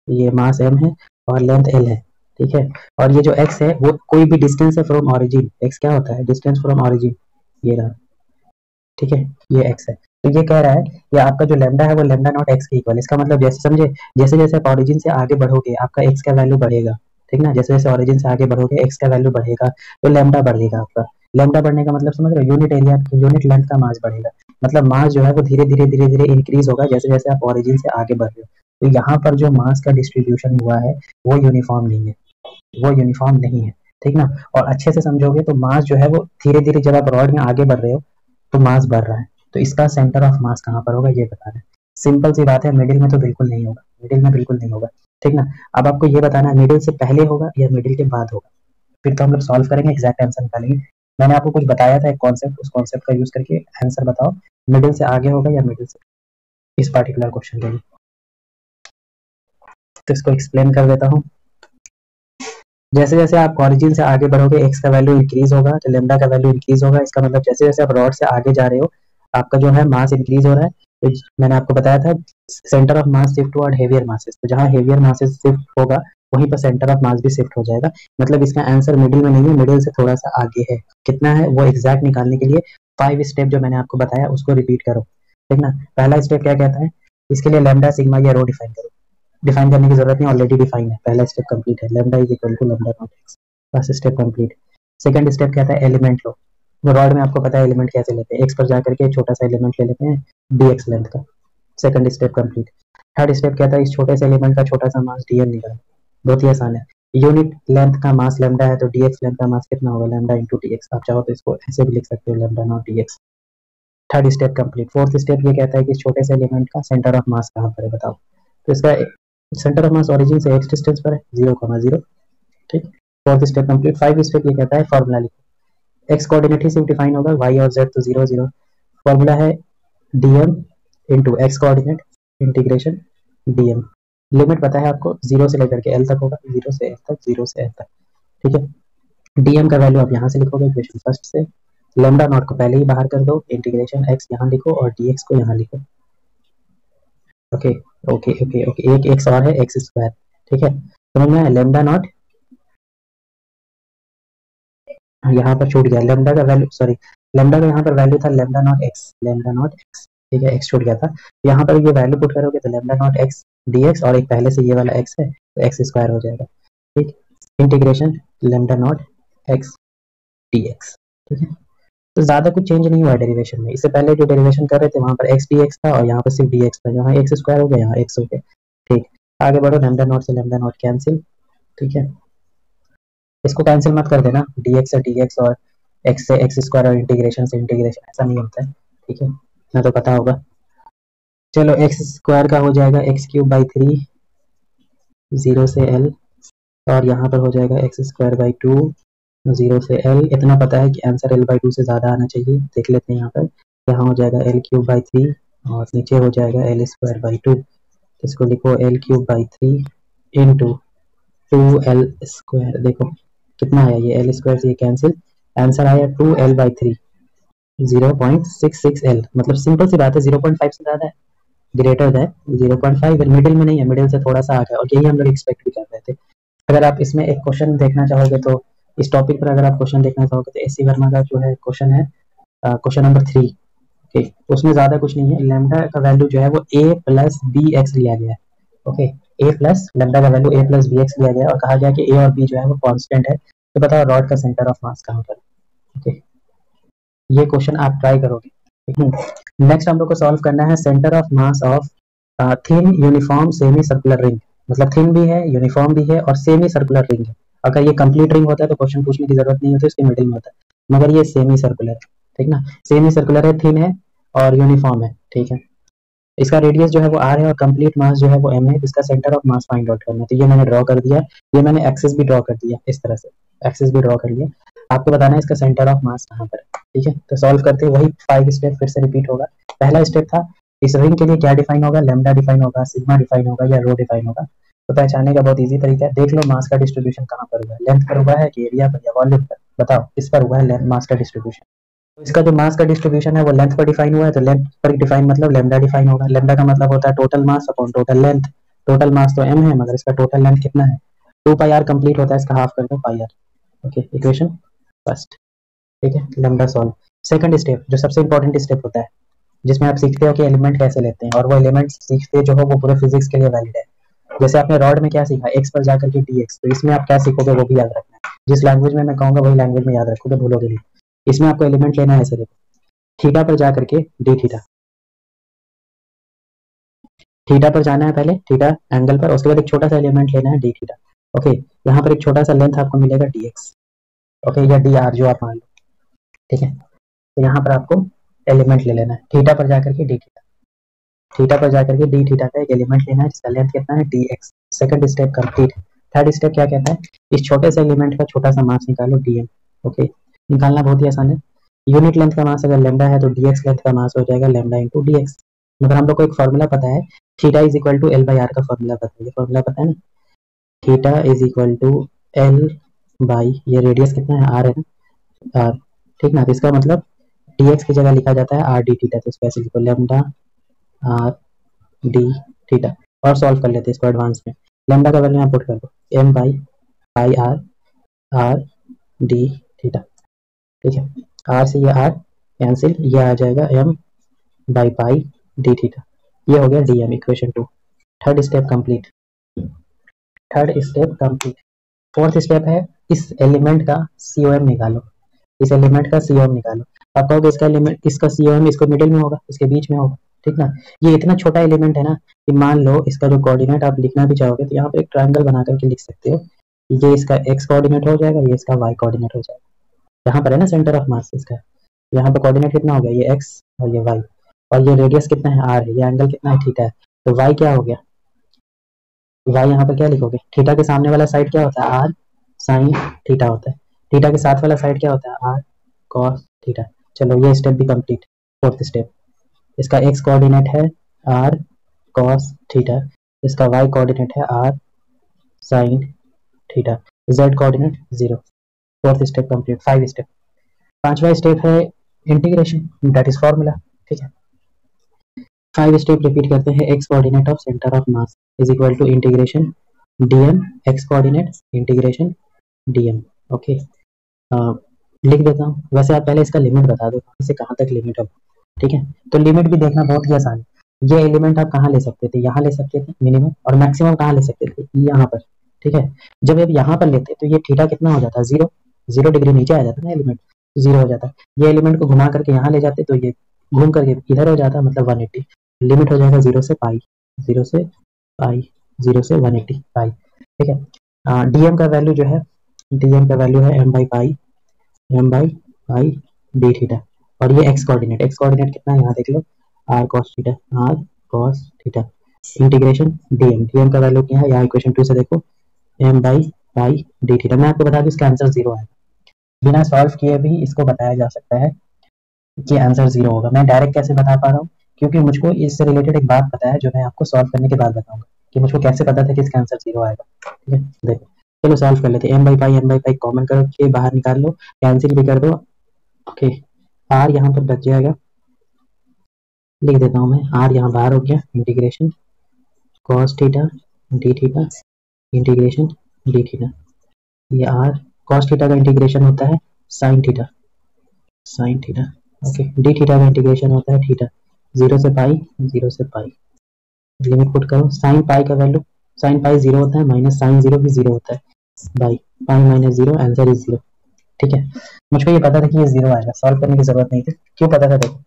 S1: ये मास m है और लेंथ l है, ठीक है, और ये जो x है वो कोई भी डिस्टेंस है फ्रॉम ऑरिजिन, x क्या होता है, डिस्टेंस फ्रॉम ऑरिजिन, ये रहा, ठीक है, ये x है, तो ये कह रहा है कि आपका जो लैम्डा है वो लैम्डा नॉट x के इक्वल, इसका मतलब जैसे समझे, जैसे जैसे आप ऑरिजिन से आगे बढ़ोगे आपका x का वैल्यू बढ़ेगा, ठीक ना, जैसे जैसे ऑरिजिन से आगे बढ़ोगे x का वैल्यू बढ़ेगा, तो लैम्डा बढ़ेगा आपका, लैम्डा बढ़ने का मतलब समझ रहे हो, यूनिट एरिया, यूनिट लेंथ का मास बढ़ेगा, मतलब मास जो है वो धीरे धीरे धीरे धीरे इंक्रीज होगा जैसे जैसे आप ऑरिजिन से आगे बढ़ रहे हो, तो यहाँ पर जो मास का डिस्ट्रीब्यूशन हुआ है वो यूनिफॉर्म नहीं है, वो यूनिफॉर्म नहीं है, ठीक ना, और अच्छे से समझोगे तो मास जो है वो धीरे धीरे जब आप रॉड में आगे बढ़ रहे हो तो मास बढ़ रहा है, तो इसका सेंटर ऑफ मास कहाँ पर होगा ये बता रहे हैं, सिंपल सी बात है, मिडिल में तो बिल्कुल नहीं होगा, मिडिल में बिल्कुल नहीं होगा, ठीक ना। अब आपको ये बताना है मिडिल से पहले होगा या मिडिल के बाद होगा, फिर तो हम लोग सॉल्व करेंगे, एग्जैक्ट आंसर निकालेंगे। मैंने आपको कुछ बताया था एक कॉन्सेप्ट, उस कॉन्सेप्ट का यूज करके आंसर बताओ, मिडिल से आगे होगा या मिडिल से, इस पार्टिकुलर क्वेश्चन के लिए, तो इसको एक्सप्लेन कर देता हूँ। जैसे जैसे आप ऑरिजिन से आगे बढ़ोगे x का वैल्यू इंक्रीज होगा तो लैम्डा का वैल्यू इंक्रीज होगा, इसका मतलब जैसे जैसे आप रॉड से आगे जा रहे हो आपका जो है मास इंक्रीज हो रहा है, तो मैंने आपको बताया था centre of mass shift toward heavier masses, तो जहाँ हेवियर मासेस शिफ्ट होगा वहीं पर सेंटर ऑफ मास भी शिफ्ट हो जाएगा, मतलब इसका आंसर मिडिल में नहीं है, मिडिल से थोड़ा सा आगे है, कितना है वो एग्जैक्ट निकालने के लिए 5 स्टेप जो मैंने आपको बताया उसको रिपीट करो, ठीक ना। पहला स्टेप क्या कहता है, इसके लिए लैम्डा सिग्मा या रो डिफाइन करो, डिफाइन करने की जरूरत नहीं, ऑलरेडी डिफाइन है, पहला स्टेप कंप्लीट है, lambda is equal to lambda naught X, बस स्टेप कंप्लीट। सेकंड स्टेप कहता है एलिमेंट लो, वो रॉड में आपको पता है एलिमेंट कैसे लेते हैं, एक्स पर जाकर के छोटा सा एलिमेंट ले लेते हैं dx लेंथ का, second step complete. Third step कहता है इस छोटे से एलिमेंट का छोटा सा मास dl निकालो, बहुत ही आसान है, यूनिट लेंथ का मास लैम्डा है तो dx लेंथ का मास कितना होगा, लैम्डा इंटू dx, आप चाहो तो इसको ऐसे भी लिख सकते हो lambda naught dx, third step complete. Fourth step ये कहता है कि छोटे से एलिमेंट का सेंटर ऑफ मास कहाँ पर है बताओ। तो इसका सेंटर ऑफ मास ओरिजिन से x डिस्टेंस पर है 0,0, ठीक। Fourth step complete. Five step ये कहता है फॉर्मूला लिखो। एक्स कोऑर्डिनेट ही सिर्फ डिफाइन होगा, y और z तो 0 0। फॉर्मूला है dm into x coordinate integration dm। Limit पता है आपको, 0 से लेकर के l तक होगा, 0 से l तक, 0 से l तक, ठीक है। dm का वैल्यू आप यहाँ से लिखोगे इक्वेशन फर्स्ट से। लेमडा नॉट को पहले ही बाहर कर दो, इंटीग्रेशन x यहाँ लिखो और dx को यहाँ लिखो। ओके ओके ओके ओके, एक x और है एक्स स्क्वायर, ठीक है। समझ में आया। लेमडा नॉट यहाँ पर छूट गया, लेमडा का वैल्यू, सॉरी, लेमडा का यहाँ पर वैल्यू था lambda naught x, lambda naught x, ठीक है, एक्स छूट गया था। यहाँ पर ये वैल्यू पुट करोगे तो लेमडा नॉट एक्स dx और एक पहले से ये वाला x है तो एक्स स्क्वायर हो जाएगा, ठीक। Integration lambda naught x dx, ठीक है। तो ज्यादा कुछ चेंज नहीं हुआ डेरिवेशन में। इससे पहले जो डेरिवेशन कर रहे थे वहां पर x dx था और यहाँ पर सिर्फ dx था, यहाँ एक्स स्क्वायर हो गया, यहाँ x हो गया, ठीक। आगे बढ़ो, लेमडा नॉट से लेमडा नॉट कैंसिल, ठीक है। इसको कैंसिल मत कर देना, dx से dx और x से एक्स स्क्वायर और इंटीग्रेशन से इंटीग्रेशन, ऐसा नहीं होता है, ठीक है, ना तो पता होगा। चलो एक्स स्क्वायर का हो जाएगा एक्स क्यूब बाई 3, 0 से l, और यहाँ पर हो जाएगा एक्स स्क्वायर बाई 2, 0 से l। इतना पता है कि आंसर l बाई 2 से ज़्यादा आना चाहिए, देख लेते हैं यहाँ पर। यहाँ हो जाएगा l क्यूब बाई 3 और नीचे हो जाएगा l स्क्वायर बाई 2। इसको लिखो l cube by 3 into 2l square. देखो कितना आया, ये l स्क्वायर से ये कैंसिल, आंसर आया 2l बाई 3, 0.66l। मतलब सिंपल सी बात है, 0.5 से ज़्यादा है, ग्रेटर दैन 0.5, मिडिल में नहीं है, मिडिल से थोड़ा सा आ गया, और यही हम लोग एक्सपेक्ट भी कर रहे थे। अगर आप इसमें एक क्वेश्चन देखना चाहोगे तो इस टॉपिक पर अगर आप क्वेश्चन देखना चाहोगे तो एस.सी. वर्मा का जो है क्वेश्चन है, क्वेश्चन नंबर 3, ओके। उसमें ज़्यादा कुछ नहीं है, लैम्डा का वैल्यू जो है वो a प्लस बी एक्स लिया गया है, ओके। a प्लस लैम्डा का value a plus B X लिया गया है और कहा गया कि a और b जो है वो कांस्टेंट है। तो बताओ रॉड का सेंटर ऑफ मास कहाँ पर, ओके। ये क्वेश्चन आप ट्राई करोगे। नेक्स्ट हम लोग को सॉल्व करना है centre of mass of thin uniform semi circular ring. मतलब थिन भी है, यूनिफॉर्म भी है और सेमी सर्कुलर रिंग है। अगर ये कंप्लीट रिंग होता है तो क्वेश्चन पूछने की जरूरत नहीं होती, इसके मिडिल में होता है, मगर ये सेमी सर्कुलर है, ठीक ना। सेमी सर्कुलर है, थिन है और यूनिफॉर्म है, ठीक है। इसका रेडियस जो है वो r है और कंप्लीट मास जो है वो m है। इसका centre of mass find out करना है, तो ये मैंने ड्रॉ कर दिया, ये मैंने एक्सिस भी ड्रॉ कर दिया, इस तरह से एक्सिस भी ड्रॉ कर लिया। आपको बताना है इसका सेंटर ऑफ मास कहाँ पर, ठीक है। तो सॉल्व करते वही 5 स्टेप फिर से रिपीट होगा। पहला स्टेप था इस रिंग के लिए क्या डिफाइन होगा, लैम्डा डिफाइन होगा, सिग्मा डिफाइन होगा या रो डिफाइन होगा। तो पहचानने का बहुत इजी तरीका है, देख लो मास का डिस्ट्रीब्यूशन कहाँ पर हुआ है, लेंथ पर हुआ है कि एरिया पर या वॉल्यूम पर, बताओ किस पर हुआ है मास का डिस्ट्रीब्यूशन। तो इसका जो मास का डिस्ट्रीब्यूशन है वो लेंथ पर डिफाइन हुआ है, तो लेंथ पर डिफाइन मतलब लेमडा डिफाइन होगा। लेमडा का मतलब होता है total mass upon total length. Total मास तो m है मगर इसका टोटल लेंथ कितना है, 2 पाई r कंप्लीट होता है, इसका हाफ कर दो पाई r, ओके। इक्वेशन फर्स्ट, ठीक है, लेमडा सॉल्व। सेकंड स्टेप जो सबसे इंपॉर्टेंट स्टेप होता है, जिसमें आप सीखते हो कि एलिमेंट कैसे लेते हैं, और वो एलिमेंट सीखते जो हो वो पूरे फिजिक्स के लिए वैलिड है। जैसे आपने रॉड में क्या सीखा, x पर जाकर के dx, तो इसमें आप क्या सीखोगे वो भी याद रखना है। जिस लैंग्वेज में मैं कहूंगा वही लैंग्वेज में याद रखोगे, भूलोगे नहीं। इसमें आपको एलिमेंट लेना है, ऐसे देखो, थीटा पर जाकर के डी थीटा, थीटा पर जाना है पहले, थीटा एंगल पर, उसके बाद एक छोटा सा एलिमेंट लेना है डी थीटा, ओके। यहाँ पर एक छोटा सा लेंथ आपको मिलेगा dx, ओके, या डी आर जो आप मान लो, ठीक है। तो यहाँ पर आपको एलिमेंट ले लेना है, थीटा पर जाकर के डी थीटा, थीटा पर जाकर के डी थीटा का एक एलिमेंट लेना है जिसका लेंथ कितना है dx। Second step complete. Third step क्या कहता है, इस छोटे से एलिमेंट का छोटा सा मास निकालो dm, ओके। निकालना बहुत ही आसान है, यूनिट लेंथ का मास अगर लेमडा है तो dx लेंथ का मास हो जाएगा लेमडा इंटू dx। मगर हम लोग को एक फॉर्मूला पता है, theta is equal to L by R का फॉर्मूला पता है, ये फॉर्मूला पता है ना, theta is equal to L by, ये रेडियस कितना है आर है ना, आर, ठीक ना। तो इसका मतलब dx की जगह लिखा जाता है आर डी थीटा, तो इसको ऐसे लिखो लेमडा आर डी थीटा। और सॉल्व कर लेते हैं इसको एडवांस में। लेमडा का वैल्यू यहाँ पुट कर दो, M by pi R, R D theta, ठीक है। आर से ये आर कैंसिल, ये आ जाएगा M by pi D theta, ये हो गया DM, equation 2। Third step complete, third step complete. Fourth step है इस एलिमेंट का COM निकालो, इस एलिमेंट का COM निकालो। आप कहोगे इसका एलिमेंट, इसका COM इसको मिडिल में होगा, इसके बीच में होगा, ठीक ना। ये इतना छोटा एलिमेंट है ना कि मान लो इसका जो कोऑर्डिनेट आप लिखना भी चाहोगे तो यहाँ पे एक ट्रायंगल बना करके लिख सकते हो, ये इसका x कोऑर्डिनेट हो जाएगा, ये इसका y कोऑर्डिनेट हो जाएगा। यहाँ पर है ना सेंटर ऑफ मास इसका, यहाँ पे कोऑर्डिनेट कितना हो गया, ये x और ये y, और ये रेडियस कितना है r है, ये एंगल कितना है थीटा है, तो y क्या हो गया, y यहाँ पर क्या लिखोगे, थीटा के सामने वाला साइड क्या होता है r साइन थीटा होता है, थीटा के साथ वाला साइड क्या होता है r cos थीटा। चलो ये स्टेप भी कंप्लीट। फोर्थ स्टेप, इसका x कोऑर्डिनेट है r cos थीटा, इसका y कोऑर्डिनेट है r sin theta, z coordinate 0। Fourth step complete. 5 step. पांचवा स्टेप है इंटीग्रेशन, दैट इज फॉर्मूला। ठीक है, 5 स्टेप रिपीट करते हैं। x coordinate of centre of mass is equal to integration dm, x coordinate integration dm। Okay, लिख देता हूँ। वैसे आप पहले इसका लिमिट बता दो, कहाँ से कहाँ तक लिमिट होगा। ठीक है, तो लिमिट भी देखना बहुत ही आसान है। ये एलिमेंट आप कहाँ ले सकते थे, यहाँ ले सकते थे मिनिमम, और मैक्सिमम कहाँ ले सकते थे, यहाँ पर। ठीक है, जब आप यहाँ पर लेते तो ये थीटा कितना हो जाता, 0 डिग्री नीचे आ जाता ना एलिमेंट, 0 हो जाता। ये एलिमेंट को घुमा करके यहाँ ले जाते तो ये घूम करके इधर हो जाता, मतलब 180। लिमिट हो जाएगा 0 से पाई, 0 से पाई, 0 से 180 पाई। ठीक है, डीएम का वैल्यू जो है, डीएम का वैल्यू है m by pi, m by pi D theta. और ये x कोऑर्डिनेट, x कोऑर्डिनेट कितना है यहाँ देख लो, r cos theta, r cos theta. Integration dm, dm का वैल्यू क्या है, यहाँ इक्वेशन 2 से देखो, m by pi D theta. मैं आपको बता दूं इसका आंसर 0 आएगा, बिना सॉल्व किए भी इसको बताया जा सकता है कि आंसर 0 होगा। मैं डायरेक्ट कैसे बता पा रहा हूँ, क्योंकि मुझको इससे रिलेटेड एक बात पता है जो मैं आपको सॉल्व करने के बाद बताऊंगा कि मुझको कैसे पता था कि इसका आंसर 0 आएगा। ठीक है, देखो चलो सॉल्व कर लेते हैं। m बाई पाई कॉमन करके बाहर निकाल लो, कैंसिल भी कर दो। ओके, r यहाँ पर बच जाएगा, लिख देता हूँ मैं, r यहाँ बाहर हो गया। Integration cos theta D theta, integration D theta. ये r cos थीटा का इंटीग्रेशन होता है sin theta, sin theta. Okay, D theta का इंटीग्रेशन होता है थीटा, 0 से पाई, 0 से पाई। लिमिट पुट करो, sin पाई का वैल्यू, sin पाई 0 होता है, माइनस sin 0 भी 0 होता है, by pi minus 0, answer is 0। ठीक है, मुझको ये पता था कि ये 0 आएगा, सॉल्व करने की जरूरत नहीं थी। क्यों पता था, देखो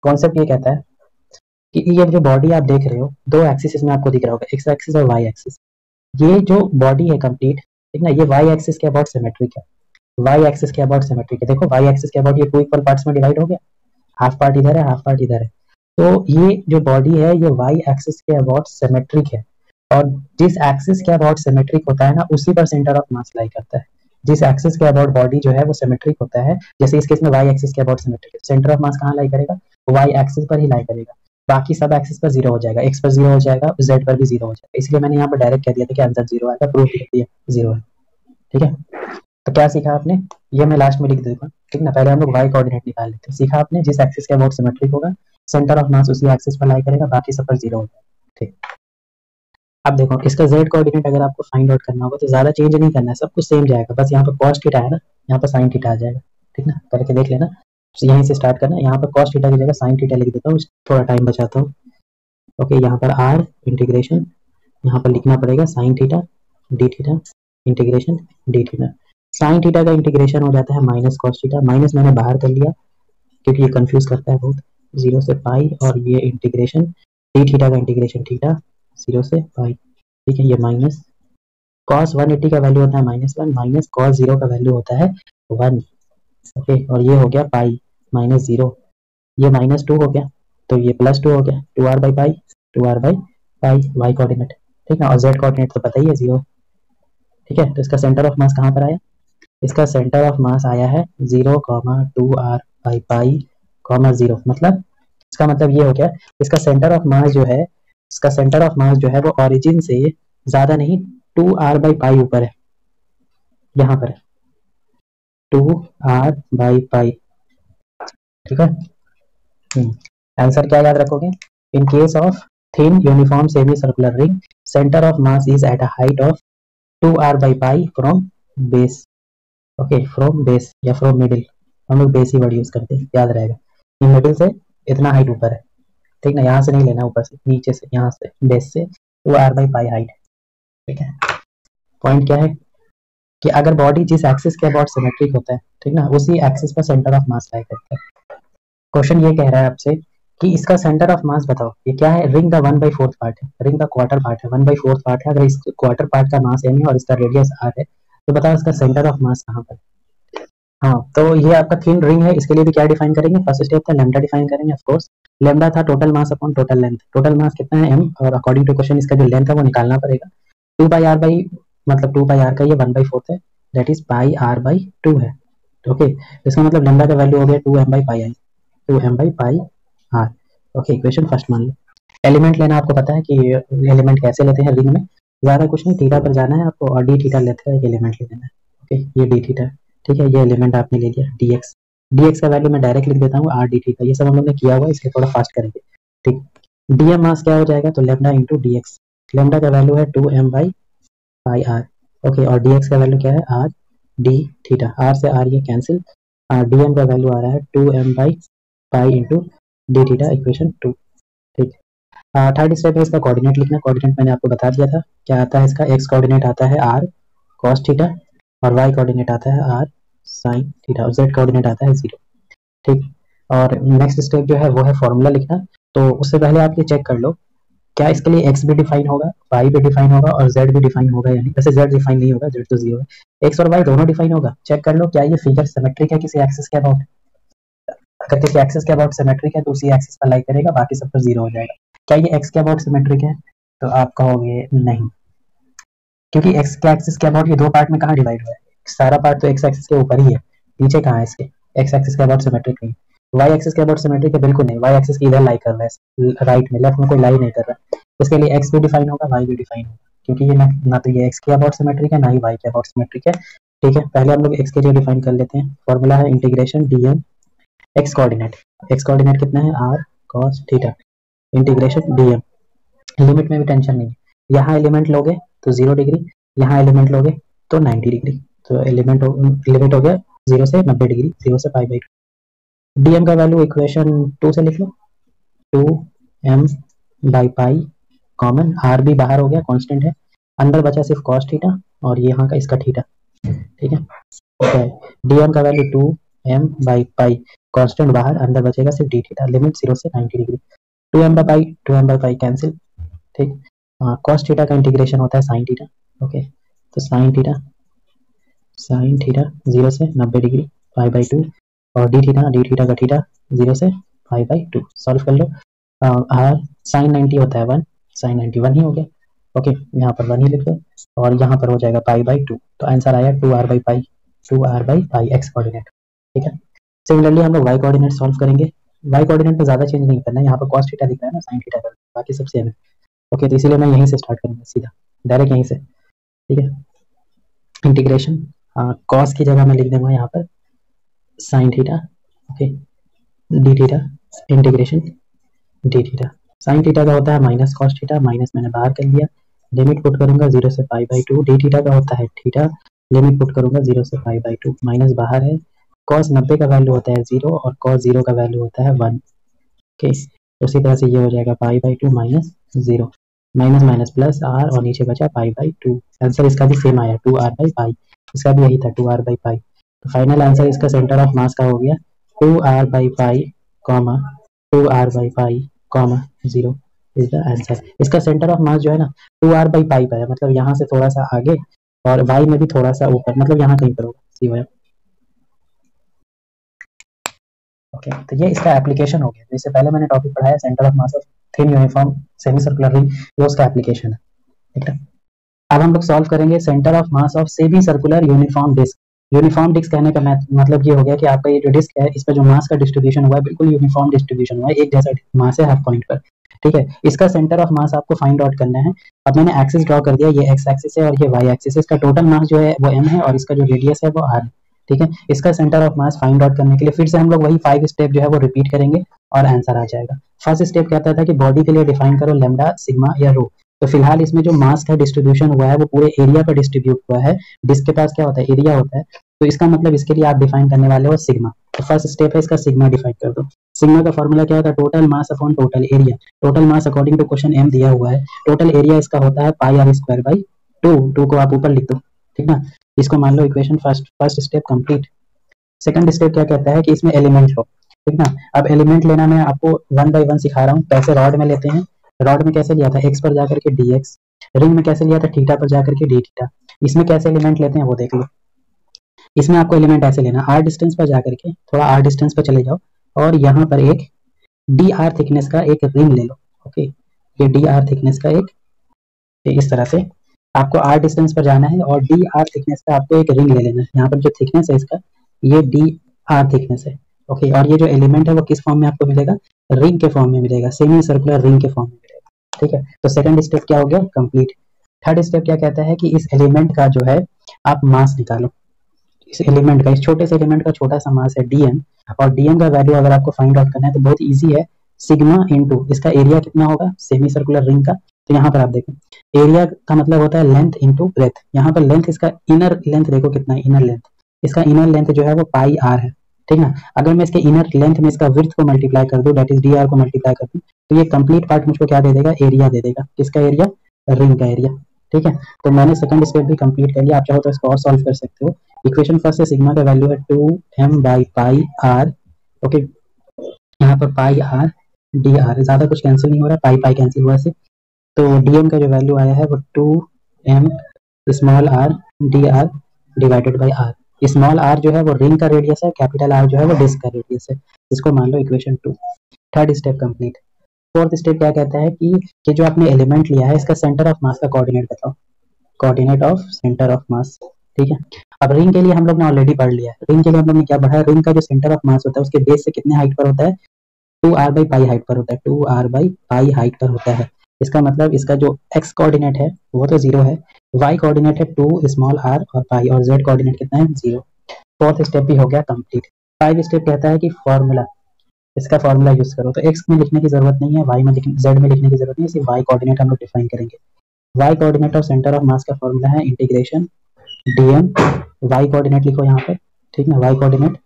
S1: कॉन्सेप्ट ये कहता है कि ये जो बॉडी आप देख रहे हो, दो एक्सिस में आपको दिख रहा होगा, एक्स एक्सिस और वाई एक्सिस। ये जो बॉडी है कंप्लीट, ठीक ना, ये वाई एक्सिस के अबाउट सिमेट्रिक है, वाई एक्सिस के अबाउट सिमेट्रिक है। देखो वाई एक्सिस के अबाउट ये 2 इक्वल पार्ट्स में डिवाइड हो गया, हाफ पार्ट इधर है, हाफ पार्ट इधर है। तो ये जो बॉडी है ये वाई एक्सिस के अबाउट सिमेट्रिक है, और जिस एक्सिस के अबाउट सिमेट्रिक होता है ना, उसी पर सेंटर ऑफ मास लाई करता है। जिस एक्सिस के अबाउट बॉडी जो है वो सिमेट्रिक होता है, जैसे इस केस में वाई एक्सिस के अबाउट सिमेट्रिक है, सेंटर ऑफ मास कहाँ लाई करेगा, वाई एक्सिस पर ही लाई करेगा। बाकी सब एक्सिस पर 0 हो जाएगा, x पर 0 हो जाएगा, z पर भी 0 हो जाएगा। इसलिए मैंने यहाँ पर डायरेक्ट कह दिया था कि आंसर 0 आएगा, प्रूफ कर दिया 0 है। ठीक है, तो क्या सीखा आपने, ये मैं लास्ट में लिख देता हूँ। ठीक ना, पहले हम लोग y कोऑर्डिनेट निकाल लेते हैं। सीखा आपने, जिस एक्सिस के अबाउट सिमेट्रिक होगा, सेंटर ऑफ मास उसी एक्सिस पर लाई करेगा, बाकी सब पर 0 हो जाएगा। ठीक, अब देखो इसका z कोऑर्डिनेट अगर आपको फाइंड आउट करना होगा तो ज्यादा चेंज नहीं करना है, सब कुछ सेम जाएगा, बस यहाँ पर cos थीटा है ना, यहाँ पर sin थीटा आ जाएगा। ठीक ना, करके देख लेना, तो यहीं से स्टार्ट करना। यहाँ पर cos थीटा की जगह sin थीटा लिख देता हूँ, थोड़ा टाइम बचाता हूँ। ओके, यहाँ पर r इंटीग्रेशन, यहाँ पर लिखना पड़ेगा sin theta D theta, integration D theta. Sine theta का इंटीग्रेशन हो जाता है माइनस कॉस थीटा, माइनस मैंने बाहर कर लिया क्योंकि ये कंफ्यूज करता है बहुत, 0 से पाई, और ये इंटीग्रेशन डी थीटा का इंटीग्रेशन थीटा 0 से पाई। ठीक है, ये माइनस कॉस 180 का वैल्यू होता है -1, माइनस कॉस 0 का वैल्यू होता है 1। ओके, और ये हो गया पाई माइनस 0, ये -2 हो गया, तो ये +2 हो गया, 2r by pi, 2r by pi Y coordinate. ठीक है, और z कोऑर्डिनेट तो पता ही है 0। ठीक है, तो इसका सेंटर ऑफ मास कहाँ पर आया, इसका सेंटर ऑफ मास आया है 0, 2r बाई पाई, 0। मतलब इसका मतलब ये हो गया, इसका सेंटर ऑफ मास जो है, इसका सेंटर ऑफ मास जो है वो ओरिजिन से ज्यादा नहीं 2r बाई पाई ऊपर है, यहाँ पर 2r बाई पाई। ठीक है, आंसर क्या याद रखोगे, in case of thin uniform semi circular ring, centre of mass is at a height of 2r by pi from base. Okay, from base या फ्रॉम मिडिल, हम लोग बेस ही वर्ड यूज करते हैं, याद रहेगा। ये मिडिल से इतना हाइट ऊपर है, ठीक ना, यहाँ से नहीं लेना, ऊपर से, नीचे से, यहाँ से बेस से 2r बाई पाई हाइट। ठीक है, पॉइंट क्या है कि अगर बॉडी जिस एक्सिस के अबाउट सिमेट्रिक होता है, ठीक ना, उसी एक्सिस पर सेंटर ऑफ मास लाई करता है। क्वेश्चन ये कह रहा है आपसे कि इसका सेंटर ऑफ मास बताओ, ये क्या है, रिंग का 1/4 पार्ट है, रिंग का क्वार्टर पार्ट है, 1/4 पार्ट है। अगर इस क्वार्टर पार्ट का मास m है और इसका रेडियस r है, तो बताओ इसका सेंटर ऑफ मास कहाँ पर, हाँ, तो ये आपका थिन रिंग है, इसके लिए भी क्या डिफाइन करेंगे, फर्स्ट स्टेप था लैम्डा डिफाइन करेंगे ऑफ कोर्स। लैम्डा था total mass upon total length, total मास कितना है m, और अकॉर्डिंग टू क्वेश्चन इसका जो लेंथ है वो निकालना पड़ेगा। 2 बाई मतलब 2 बाई आर का ये 1/4 है, that is pi R by 2 है। ओके, इसका मतलब लैम्डा का वैल्यू हो गया 2m/पाई, 2m/पाई आर। ओके, इक्वेशन फर्स्ट मान लो। एलिमेंट लेना आपको पता है कि एलिमेंट कैसे लेते हैं रिंग में, ज्यादा कुछ नहीं, थीटा पर जाना है आपको और डी थीटा लेते हैं एक एलिमेंट ले लेना है। ओके, ये डी थीटा, ठीक है, ये एलिमेंट आपने ले लिया dx, dx का वैल्यू मैं डायरेक्ट लिख देता हूँ आर डी थीटा, ये सब हम लोग ने किया हुआ है इसलिए थोड़ा फास्ट करेंगे। ठीक, डीएम मास क्या हो जाएगा, तो lambda into D x, lambda का वैल्यू है 2m/पाई आर। ओके, और dx का वैल्यू क्या है, आर डी थीटा, आर से आर ये कैंसिल, डीएम का वैल्यू आ रहा है 2m/पाई इंटू डी थीटा, इक्वेशन 2। ठीक, थर्ड स्टेप है इसका कोऑर्डिनेट लिखना, कोऑर्डिनेट मैंने आपको बता दिया था क्या आता है इसका, एक्स कोऑर्डिनेट आता है आर कॉस थीटा, और वाई कोऑर्डिनेट आता है आर साइन थीटा, और जेड कोऑर्डिनेट आता है 0। ठीक, और नेक्स्ट स्टेप जो है वो है फॉर्मूला लिखना। तो उससे पहले आप ये चेक कर लो क्या इसके लिए एक्स भी डिफाइन होगा, वाई भी डिफाइन होगा और जेड भी डिफाइन होगा, यानी वैसे जेड डिफाइन नहीं होगा, जेड तो 0 है, एक्स और वाई दोनों डिफाइन होगा। चेक कर लो क्या ये फिगर सिमेट्रिक है किसी एक्सिस के अबाउट, अगर किसी एक्सिस के अबाउट सिमेट्रिक है तो उसी एक्सिस पर लाई करेगा, बाकी सब पर 0 हो जाएगा। क्या ये एक्स के अबाउट सिमेट्रिक है, तो आप कहोगे नहीं, क्योंकि एक्स के एक्सिस के अबाउट ये दो पार्ट में कहाँ डिवाइड हुआ है, सारा पार्ट तो एक्स एक्सिस के ऊपर ही है, नीचे कहाँ है इसके, एक्स एक्सिस के अबाउट सिमेट्रिक नहीं। वाई एक्सिस के अबाउट सिमेट्रिक है, बिल्कुल नहीं, वाई एक्सिस की इधर लाई कर रहा है, राइट में, लेफ्ट में कोई लाई नहीं कर रहा, इसके लिए एक्स भी डिफाइन होगा, वाई भी डिफाइन होगा, क्योंकि ये ना तो ये एक्स के अबाउट सिमेट्रिक है, ना ही वाई के अबाउट सिमेट्रिक है। ठीक है, पहले हम लोग एक्स के लिए डिफाइन कर लेते हैं, फॉर्मूला है integration DM X coordinate, X coordinate कितना है R cos theta, integration DM, limit में भी टेंशन नहीं है, यहाँ एलिमेंट लोगे तो 0 डिग्री, यहाँ एलिमेंट लोगे तो 90 डिग्री, तो लिमिट हो गया 0 से 90 डिग्री, 0 से पाई बाई 2। डीएम का वैल्यू इक्वेशन 2 से लिख लो, 2m/पाई, कॉमन आर भी बाहर हो गया, कांस्टेंट है, अंदर बचा सिर्फ कॉस थीटा और ये यहाँ का इसका थीटा। ठीक है, ओके, डीएम का वैल्यू 2m/पाई, कांस्टेंट बाहर, अंदर बचेगा सिर्फ डी थीटा, लिमिट 0 से 90 डिग्री, 2m/पाई कैंसिल। ठीक, कॉस थीटा का इंटीग्रेशन होता है साइन थीटा। ओके, तो साइन थीटा 0 से 90 डिग्री, पाई बाई 2, और डी थीटा का थीटा 0 से पाई बाई 2, सॉल्व कर लो। आर साइन 90 होता है 1, साइन 90 1 ही हो गया। ओके, यहाँ पर 1 ही लिख दो, और यहाँ पर हो जाएगा पाई बाई 2, तो आंसर आया 2r/पाई एक्स कोऑर्डिनेट। ठीक है, सिमिलरली हम लोग वाई कोऑर्डिनेट सॉल्व करेंगे, वाई कोऑर्डिनेट में ज्यादा चेंज नहीं करना है, यहाँ पर कॉस थीटा दिख रहा है ना, साइन थीटा का, बाकी सब सेम है। ओके, तो इसीलिए मैं यहीं से स्टार्ट करूंगा सीधा, डायरेक्ट यहीं से। ठीक है, इंटीग्रेशन कॉस की जगह मैं लिख दूंगा यहाँ पर sine theta, okay, D theta, integration D theta, sine theta का होता है माइनस कॉस थीटा, माइनस मैंने बाहर कर लिया, लिमिट पुट करूंगा 0 से पाई बाई 2, डी थीटा का होता है थीटा, लिमिट पुट करूंगा 0 से पाई बाई 2, माइनस बाहर है, कॉस 90 का वैल्यू होता है 0 और कॉस 0 का वैल्यू होता है 1। ओके, उसी तरह से ये हो जाएगा pi by 2 minus 0, minus minus plus R, और नीचे बचा पाई बाई 2। आंसर इसका भी सेम आया 2r/पाई, इसका भी यही था 2r/पाई। तो फाइनल आंसर इसका सेंटर ऑफ मास का हो गया 2r/पाई, 2r/पाई, 0 इज द आंसर। इसका सेंटर ऑफ मास जो है ना 2r/पाई पर है, मतलब यहाँ से थोड़ा सा आगे, और वाई में भी थोड़ा सा ऊपर, मतलब यहाँ कहीं पर होगा, सी वाई। ओके, तो ये इसका एप्लीकेशन हो गया। तो इससे पहले मैंने टॉपिक पढ़ाया centre of mass of thin uniform semi circular ring, ये उसका एप्लीकेशन है। ठीक है, अब हम लोग सॉल्व करेंगे centre of mass of semicircular uniform disc. Uniform disc कहने का मतलब ये हो गया कि आपका ये जो डिस्क है इस पर जो मास का डिस्ट्रीब्यूशन हुआ है बिल्कुल यूनिफॉर्म डिस्ट्रीब्यूशन हुआ है, एक जैसा मास है हर पॉइंट पर। ठीक है, इसका सेंटर ऑफ मास आपको फाइंड आउट करना है। अब मैंने एक्सिस ड्रॉ कर दिया, ये एक्स एक्सिस है और ये वाई एक्सिस है, इसका टोटल मास जो है वो m है और इसका जो रेडियस है वो r है। ठीक है, इसका centre of mass find out करने के लिए फिर से हम लोग वही 5 स्टेप जो है वो रिपीट करेंगे और आंसर आ जाएगा। फर्स्ट स्टेप कहता था कि बॉडी के लिए डिफाइन करो लैम्डा, सिग्मा या रो। तो फिलहाल इसमें जो मास का डिस्ट्रीब्यूशन हुआ है वो पूरे एरिया पर डिस्ट्रीब्यूट हुआ है, डिस्क के पास क्या होता है, एरिया होता है, तो इसका मतलब इसके लिए आप डिफाइन करने वाले हो सिग्मा। तो फर्स्ट स्टेप है इसका सिग्मा डिफाइन कर दो। सिग्मा का फॉर्मूला क्या होता है, total mass upon total area, total mass according to question m दिया हुआ है, टोटल एरिया इसका होता है पाई r स्क्वायर बाई 2 को आप ऊपर लिख दो। ठीक ना, इसको मान लो equation first step complete. Second step क्या कहता है कि इसमें एलिमेंट लो। ठीक ना, अब एलिमेंट लेना मैं आपको 1 बाई 1 सिखा रहा हूँ। पैसे रॉड में लेते हैं, रॉड में कैसे लिया था, एक्स पर जाकर के dx, रिंग में कैसे लिया था, थीटा पर जाकर के डी थीटा, इसमें कैसे एलिमेंट लेते हैं वो देख लो। इसमें आपको एलिमेंट ऐसे लेना, आर डिस्टेंस पर जाकर के थोड़ा आर डिस्टेंस पर चले जाओ और यहाँ पर एक डी आर थिकनेस का एक रिंग ले लो। ओके, ये डी आर थिकनेस का एक, इस तरह से आपको आर डिस्टेंस पर जाना है और डी आर थिकनेस का आपको एक रिंग ले लेना है। यहाँ पर जो थिकनेस है इसका, ये डी आर थिकनेस है। ओके, और ये जो एलिमेंट है वो किस फॉर्म में आपको मिलेगा, रिंग के फॉर्म में मिलेगा, सेमी सर्कुलर रिंग के फॉर्म में मिलेगा। ठीक है, तो सेकंड स्टेप क्या हो गया, कंप्लीट। थर्ड स्टेप क्या कहता है कि इस एलिमेंट का जो है आप मास निकालो। इस एलिमेंट का, इस छोटे से एलिमेंट का छोटा सा मास है डीएम, और डीएम का वैल्यू अगर आपको फाइंड आउट करना है तो बहुत इजी है, सिग्मा इनटू इसका एरिया कितना होगा सेमी सर्कुलर रिंग का। तो यहाँ पर आप देखो, एरिया का मतलब होता है लेंथ इनटू ब्रेथ। यहाँ पर लेंथ, इसका इनर लेंथ देखो कितना है, इनर लेंथ, इसका इनर लेंथ जो है वो पाई आर है। ठीक है, अगर मैं इसके इनर लेंथ में इसका विड्थ को मल्टीप्लाई कर दूं, दैट इज डी आर को मल्टीप्लाई कर दूं, तो ये कंप्लीट पार्ट मुझको क्या दे देगा, एरिया दे देगा। किसका एरिया, रिंग का एरिया। ठीक है, तो मैंने सेकंड स्टेप भी कंप्लीट कर लिया। आप चाहो तो इसको और सॉल्व कर सकते हो। इक्वेशन फर्स्ट से सिग्मा का वैल्यू है 2m by pi are. Okay, यहाँ पर पाई आर डी आर, ज्यादा कुछ कैंसिल नहीं हो रहा, पाई पाई कैंसिल हुआ से, तो डीएम का जो वैल्यू आया है वो 2m small R D R divided by R. Small R जो है वो रिंग का रेडियस है, कैपिटल आर जो है वो डिस्क का रेडियस है। इसको मान लो equation 2। Third step complete. Fourth step क्या कहता है कि ये जो आपने एलिमेंट लिया है इसका सेंटर ऑफ मास का कोऑर्डिनेट बताओ, कोऑर्डिनेट ऑफ सेंटर ऑफ मास। ठीक है, अब रिंग के लिए हम लोग ने ऑलरेडी पढ़ लिया है। रिंग के लिए हम लोग ने क्या पढ़ा है, रिंग का जो सेंटर ऑफ मास होता है उसके बेस से कितने हाइट पर होता है, 2r बाई पाई हाइट पर होता है, 2r बाई पाई हाइट पर होता है। इसका मतलब इसका जो x कोऑर्डिनेट है वो तो 0 है, y कोऑर्डिनेट है 2 स्मॉल r और पाई, और z कोऑर्डिनेट कितना है 0। फोर्थ स्टेप भी हो गया कंप्लीट। फाइव स्टेप कहता है कि फॉर्मूला, इसका फॉर्मूला यूज करो। तो x में लिखने की जरूरत नहीं है, y में z में लिखने की जरूरत नहीं है, सिर्फ y कोऑर्डिनेट हम लोग डिफाइन करेंगे। y coordinate of centre of mass का फॉर्मूला है इंटीग्रेशन dm, y कोऑर्डिनेट लिखो यहाँ पर। ठीक है, y coordinate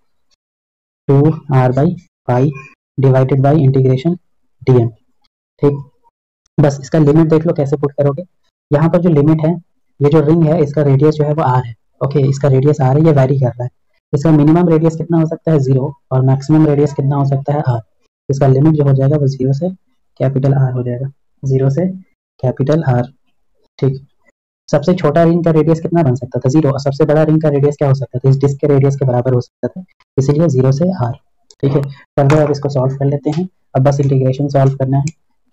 S1: 2r by pi divided by integration dm। ठीक, बस इसका लिमिट देख लो कैसे पुट करोगे। यहाँ पर जो लिमिट है, ये जो रिंग है इसका रेडियस जो है वो r है। ओके, इसका रेडियस r है, ये वैरी कर रहा है। इसका मिनिमम रेडियस कितना हो सकता है 0, और मैक्सिमम रेडियस कितना हो सकता है r। इसका लिमिट जो हो जाएगा वो 0 से कैपिटल R हो जाएगा, 0 से कैपिटल R। ठीक, सबसे छोटा रिंग का रेडियस कितना बन सकता था 0, और सबसे बड़ा रिंग का रेडियस क्या हो सकता था, इस डिस्क के रेडियस के बराबर हो सकता था, इसीलिए 0 से R। ठीक है, फर्दर अब इसको सॉल्व कर लेते हैं। अब बस इंटीग्रेशन सॉल्व करना है,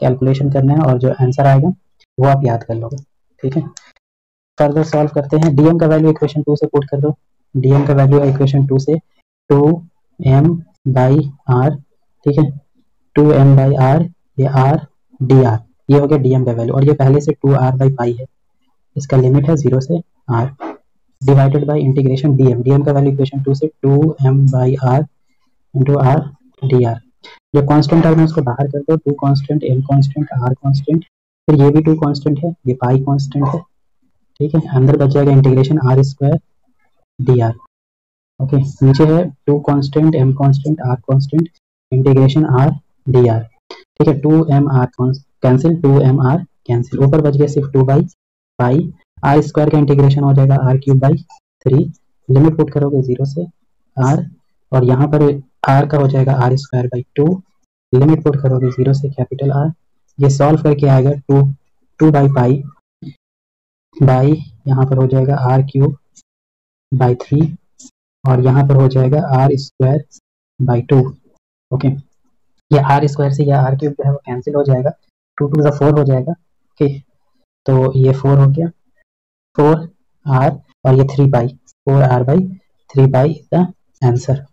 S1: कैलकुलेशन करना है, और जो आंसर आएगा वो आप याद कर लोगे। ठीक है, फर्दर सॉल्व करते हैं। डीएम का वैल्यू इक्वेशन 2 से पुट कर दो। डीएम का वैल्यू है इक्वेशन 2 से 2m बाई आर। ठीक है, 2m बाई आर, ये r डी आर, ये हो गया डीएम का वैल्यू, और ये पहले से 2r बाई पाई है। इसका लिमिट है 0 से r divided by integration DM. DM का वैल्यू इक्वेशन 2 से 2m by R into R D R. जो कांस्टेंट टर्म है उसको बाहर कर दो, 2 constant, m constant, r constant, फिर ये भी 2 कांस्टेंट है, ये पाई कांस्टेंट है। ठीक है, अंदर बच जाएगा integration r square D R. Okay, नीचे है 2 constant, m constant, r constant, integration r D R. ठीक है, 2m r cancel, 2m r cancel, ऊपर बच गया सिर्फ 2 बाई पाई। r स्क्वायर का इंटीग्रेशन हो जाएगा r cube by 3, limit put करोगे 0 से r, और यहाँ पर r का हो जाएगा r square by 2, limit put करोगे 0 से कैपिटल R। ये सॉल्व करके आएगा 2 बाई पाई बाई, यहाँ पर हो जाएगा r क्यूब बाई 3, और यहाँ पर हो जाएगा r स्क्वायर बाई 2। ओके, ये r स्क्वायर से या r क्यूब जो है वो कैंसिल हो जाएगा, 2 टू द 4 हो जाएगा। ओके, तो ये 4 हो गया, 4r और ये 3 पाई, 4r by 3 pi is the answer.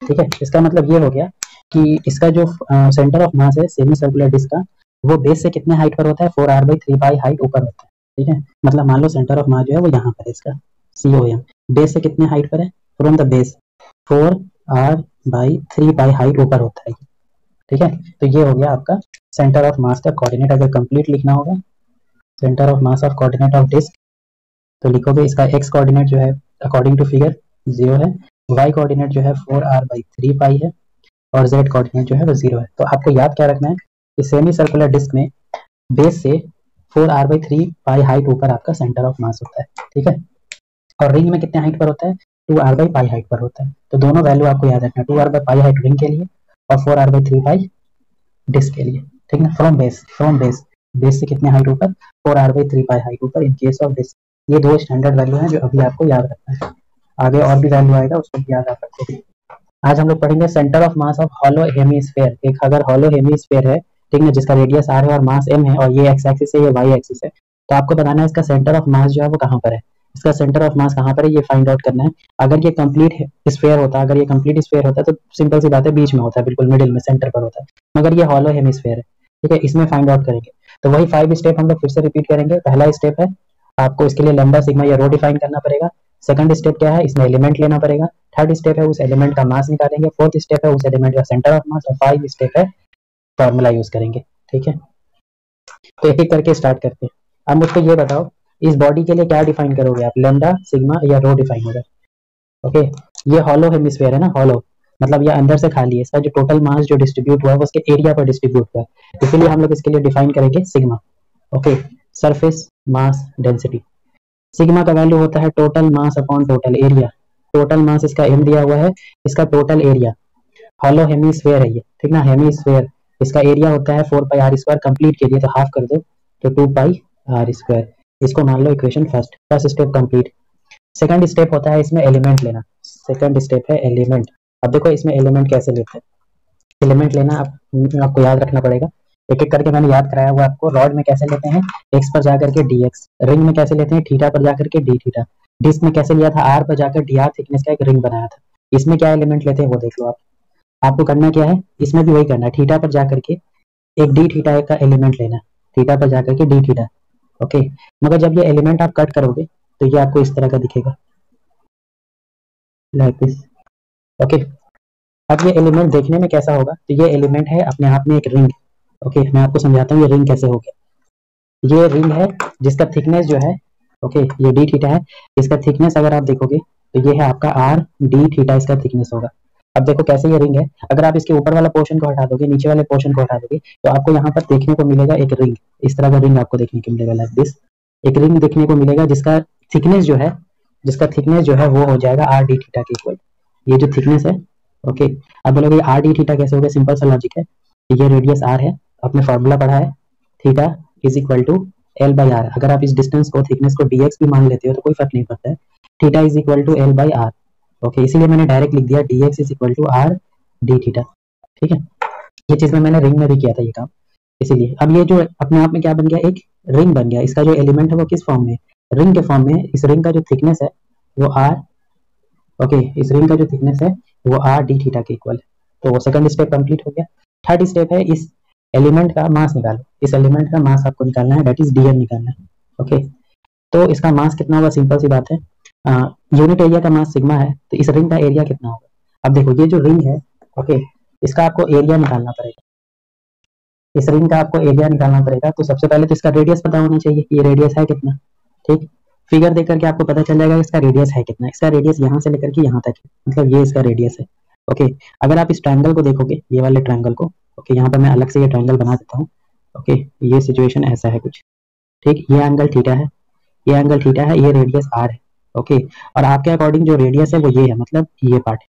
S1: ठीक है, इसका मतलब ये हो गया कि इसका जो सेंटर ऑफ मास है सेमी सर्कुलर डिस्क का, वो बेस से कितने हाइट पर होता है, 4r बाई 3 पाई हाइट ऊपर होता है। ठीक है, मतलब मान लो सेंटर ऑफ मास जो है वो यहाँ पर है, इसका COM बेस से कितने हाइट पर है, from the base 4r by 3 pi height ऊपर होता है। ठीक है, तो ये हो गया आपका सेंटर ऑफ मास का कोऑर्डिनेट। अगर कंप्लीट लिखना होगा centre of mass of coordinate of disc, तो लिखोगे इसका x कोऑर्डिनेट जो है अकॉर्डिंग टू फिगर 0 है, y कोऑर्डिनेट जो है 4r बाई 3 पाई है, और z कोऑर्डिनेट जो है वो 0 है। तो आपको याद क्या रखना है कि सेमी सर्कुलर डिस्क में बेस से 4r बाई 3 पाई हाइट ऊपर आपका सेंटर ऑफ मास होता है। ठीक है, और रिंग में कितने हाइट पर होता है, 2r बाई पाई हाइट पर होता है। तो दोनों वैल्यू आपको याद रखना है, 2r by pi height ring के लिए और 4r बाई 3 पाई डिस्क के लिए। ठीक है, फ्रॉम बेस बेस से कितने हाइट ऊपर, 4r बाई 3 पाई हाइट ऊपर इन केस ऑफ डिस्क। ये दो स्टैंडर्ड वैल्यू हैं जो अभी आपको याद रखना है। आगे और भी वैल्यू आएगा, उसको भी याद आप रखोगे। आज हम लोग पढ़ेंगे centre of mass of hollow hemisphere. एक अगर हॉलो हेमीस्फेयर है, ठीक है, जिसका रेडियस आर है और मास एम है, और ये एक्स एक्सिस है, ये वाई एक्सिस है, तो आपको बताना है इसका सेंटर ऑफ मास जो है वो कहाँ पर है। इसका सेंटर ऑफ मास कहाँ पर है ये फाइंड आउट करना है। अगर ये कंप्लीट स्फेयर होता, अगर ये कंप्लीट स्फेयर होता तो सिंपल सी बात है, बीच में होता है, बिल्कुल मिडिल में, सेंटर पर होता है। मगर ये हॉलो हेमीस्फेयर है, ठीक है, इसमें फाइंड आउट करेंगे। तो वही 5 स्टेप हम लोग फिर से रिपीट करेंगे। पहला स्टेप है, आपको इसके लिए लैम्डा सिग्मा या रो डिफाइन करना पड़ेगा। सेकंड स्टेप क्या है, इसमें एलिमेंट लेना पड़ेगा। थर्ड स्टेप है उस एलिमेंट का मास निकालेंगे। फोर्थ स्टेप है उस एलिमेंट का सेंटर ऑफ मास। और 5 स्टेप है फॉर्मूला यूज करेंगे, ठीक है। तो एक एक करके स्टार्ट करते हैं। अब मुझको ये बताओ, इस बॉडी के लिए क्या डिफाइन करोगे आप, लैम्डा सिग्मा या रो डिफाइन होगा। ओके, ये हॉलो हेमिस्फीयर है ना, हॉलो मतलब ये अंदर से खाली है, इसका जो टोटल मास जो डिस्ट्रीब्यूट हुआ है वो उसके एरिया पर डिस्ट्रीब्यूट हुआ है, इसलिए हम लोग इसके लिए डिफाइन करेंगे sigma. Okay, surface mass density. Sigma का वैल्यू होता है total mass upon total area. Total मास इसका एम दिया हुआ है, इसका टोटल एरिया, हॉलो हेमीस्फेयर है ये, ठीक ना, हेमीस्फेयर, इसका एरिया होता है 4 पाई आर स्क्वायर। कंप्लीट के लिए तो हाफ कर दो, तो 2 पाई आर स्क्वायर। इसको मान लो equation first step complete. Second step होता है इसमें एलिमेंट लेना। सेकंड स्टेप है एलिमेंट। अब देखो इसमें एलिमेंट कैसे लेते हैं, एलिमेंट लेना आपको याद रखना पड़ेगा। एक एक करके मैंने याद कराया हुआ आपको। रॉड में कैसे लेते हैं, एक्स पर जाकर के डी एक्स। रिंग में कैसे लेते हैं, थीटा पर जाकर के डी थीटा। डिस्क में कैसे लिया था, आर पर जाकर डी आर थिकनेस का एक रिंग बनाया था। इसमें क्या एलिमेंट लेते हैं वो देख लो आप। आपको करना क्या है, इसमें भी वही करना है, थीटा पर जाकर के एक डी थीटा का एलिमेंट लेना है, थीटा पर जाकर के डी थीटा। ओके, मगर जब ये एलिमेंट आप कट करोगे तो ये आपको इस तरह का दिखेगा, लाइक दिस। ओके, अब ये एलिमेंट देखने में कैसा होगा, तो ये एलिमेंट है अपने आप में एक रिंग। ओके, मैं आपको समझाता हूँ ये रिंग कैसे हो गया। ये रिंग है जिसका थिकनेस जो है, ओके, ये डी थीटा है, इसका थिकनेस अगर आप देखोगे तो ये है आपका आर डी थीटा, इसका थिकनेस होगा। अब देखो कैसे ये रिंग है, अगर आप इसके ऊपर वाला पोर्शन को हटा दोगे, नीचे वाले पोर्शन को हटा दोगे, तो आपको यहाँ पर देखने को मिलेगा एक रिंग, इस तरह का रिंग आपको देखने को मिलेगा, लाइक दिस। एक रिंग देखने को मिलेगा जिसका थिकनेस जो है, वो हो जाएगा आर डी थीटा के इक्वल। ये जो थिकनेस है, ओके। अब बोलोगे आर डी थीटा कैसे हो गया, सिंपल सा लॉजिक है। ये रेडियस आर है, आपने फॉर्मूला पढ़ा है, theta is equal to L by R. अगर आप इस डिस्टेंस को, थिकनेस को dx भी मान लेते हो तो कोई फर्क नहीं पड़ता है, theta is equal to L by R. Okay, इसीलिए मैंने डायरेक्ट लिख दिया dx is equal to R D theta, ठीक है। ये चीज में मैंने रिंग में भी किया था ये काम, इसीलिए। अब ये जो अपने आप में क्या बन गया, एक रिंग बन गया। इसका जो एलिमेंट है वो किस फॉर्म में, रिंग के फॉर्म में। इस रिंग का जो थिकनेस है वो आर, ओके, इस रिंग का जो थिकनेस है वो आर डी थीटा के इक्वल है। तो सेकंड स्टेप कंप्लीट हो गया। थर्ड स्टेप है इस एलिमेंट का मास निकालो। इस एलिमेंट का मास आपको निकालना है, दैट इज डीएम निकालना है। ओके, तो इसका मास कितना होगा, सिंपल सी बात है, यूनिट एरिया का मास सिग्मा है, तो इस रिंग का एरिया कितना होगा। अब देखो ये जो रिंग है, ओके, इसका आपको एरिया निकालना पड़ेगा। इस रिंग का आपको एरिया निकालना पड़ेगा, तो सबसे पहले तो इसका रेडियस पता होना चाहिए कि ये रेडियस है कितना, ठीक। फिगर देख करके आपको पता चल जाएगा इसका रेडियस है कितना। इसका रेडियस यहाँ से लेकर के यहाँ तक है, मतलब ये इसका रेडियस है। ओके, अगर आप इस ट्रायंगल को देखोगे, ये वाले ट्रायंगल को, ओके, यहाँ पर मैं अलग से ये ट्रायंगल बना देता हूँ। ओके, ये सिचुएशन ऐसा है कुछ, ठीक। ये एंगल थीटा है, ये एंगल थीटा है, ये रेडियस आर है। ओके, और आपके अकॉर्डिंग जो रेडियस है वो ये है, मतलब ये पार्ट,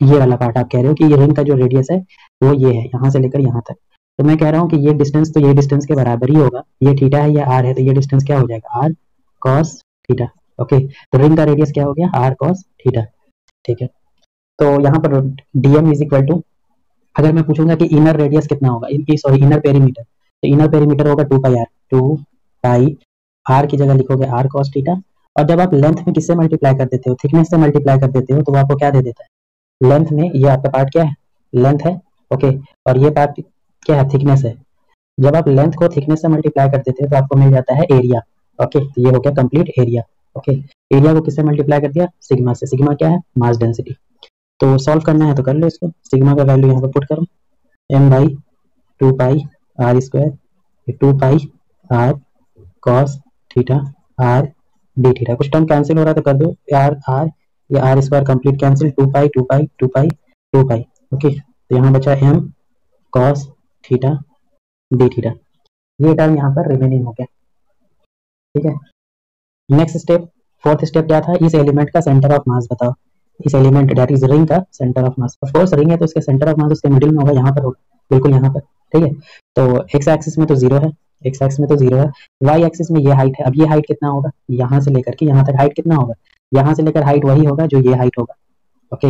S1: ये वाला पार्ट आप कह रहे हो कि ये रिंग का जो रेडियस है वो ये है, यहाँ से लेकर यहाँ तक। तो मैं कह रहा हूँ कि ये डिस्टेंस तो ये डिस्टेंस के बराबर ही होगा। ये थीटा है, ये आर है, तो ये डिस्टेंस क्या हो जाएगा, आर कॉस थीटा। ओके, तो रिंग का रेडियस क्या हो गया, आर कॉस थीटा, ठीक है। तो यहाँ पर डीएम इज इक्वल टू, अगर मैं पूछूंगा कि इनर रेडियस कितना होगा, सॉरी इनर पेरीमीटर, तो इनर पेरीमीटर होगा 2 पाई आर। 2 पाई आर की जगह लिखोगे आर कॉस थीटा। और जब आप लेंथ में किससे मल्टीप्लाई कर देते हो, थिकनेस से मल्टीप्लाई कर देते हो, तो वो आपको क्या दे देता है, लेंथ में ये आपका पार्ट क्या है, लेंथ है। ओके, और ये पार्ट क्या है, थिकनेस है। जब आप लेंथ को थिकनेस से मल्टीप्लाई कर देते हैं तो आपको मिल जाता है एरिया। ओके, तो ये हो गया कंप्लीट एरिया। ओके, एरिया को किससे मल्टीप्लाई कर दिया, सिग्मा से। सिग्मा क्या है, मास डेंसिटी। तो सॉल्व करना है तो कर लो इसको। सिग्मा का वैल्यू यहाँ पे पुट करो, M by 2 pi are square, 2 pi R cos theta R D theta. कुछ टर्म कैंसिल हो रहा है तो कर दो, आर आर, ये R square complete cancel, 2 pi 2 pi 2 pi 2 pi. Okay, तो यहाँ बचा M cos theta D theta. ये टर्म यहाँ पर रिमेनिंग हो गया, ठीक है। नेक्स्ट स्टेप, फोर्थ स्टेप क्या था, इस एलिमेंट का सेंटर ऑफ मास बताओ। इस एलिमेंट दैट इज रिंग का centre of mass, of course ring है तो इसके सेंटर ऑफ मास उसके मिडिल में होगा, यहाँ पर होगा, बिल्कुल यहाँ पर, ठीक है। तो एक्स एक्सिस में तो जीरो है, एक्स एक्सिस में तो जीरो है, वाई एक्सिस में ये हाइट है। अब ये हाइट कितना होगा, यहाँ से लेकर के यहाँ तक हाइट कितना होगा, यहाँ से लेकर हाइट वही होगा जो ये हाइट होगा। ओके,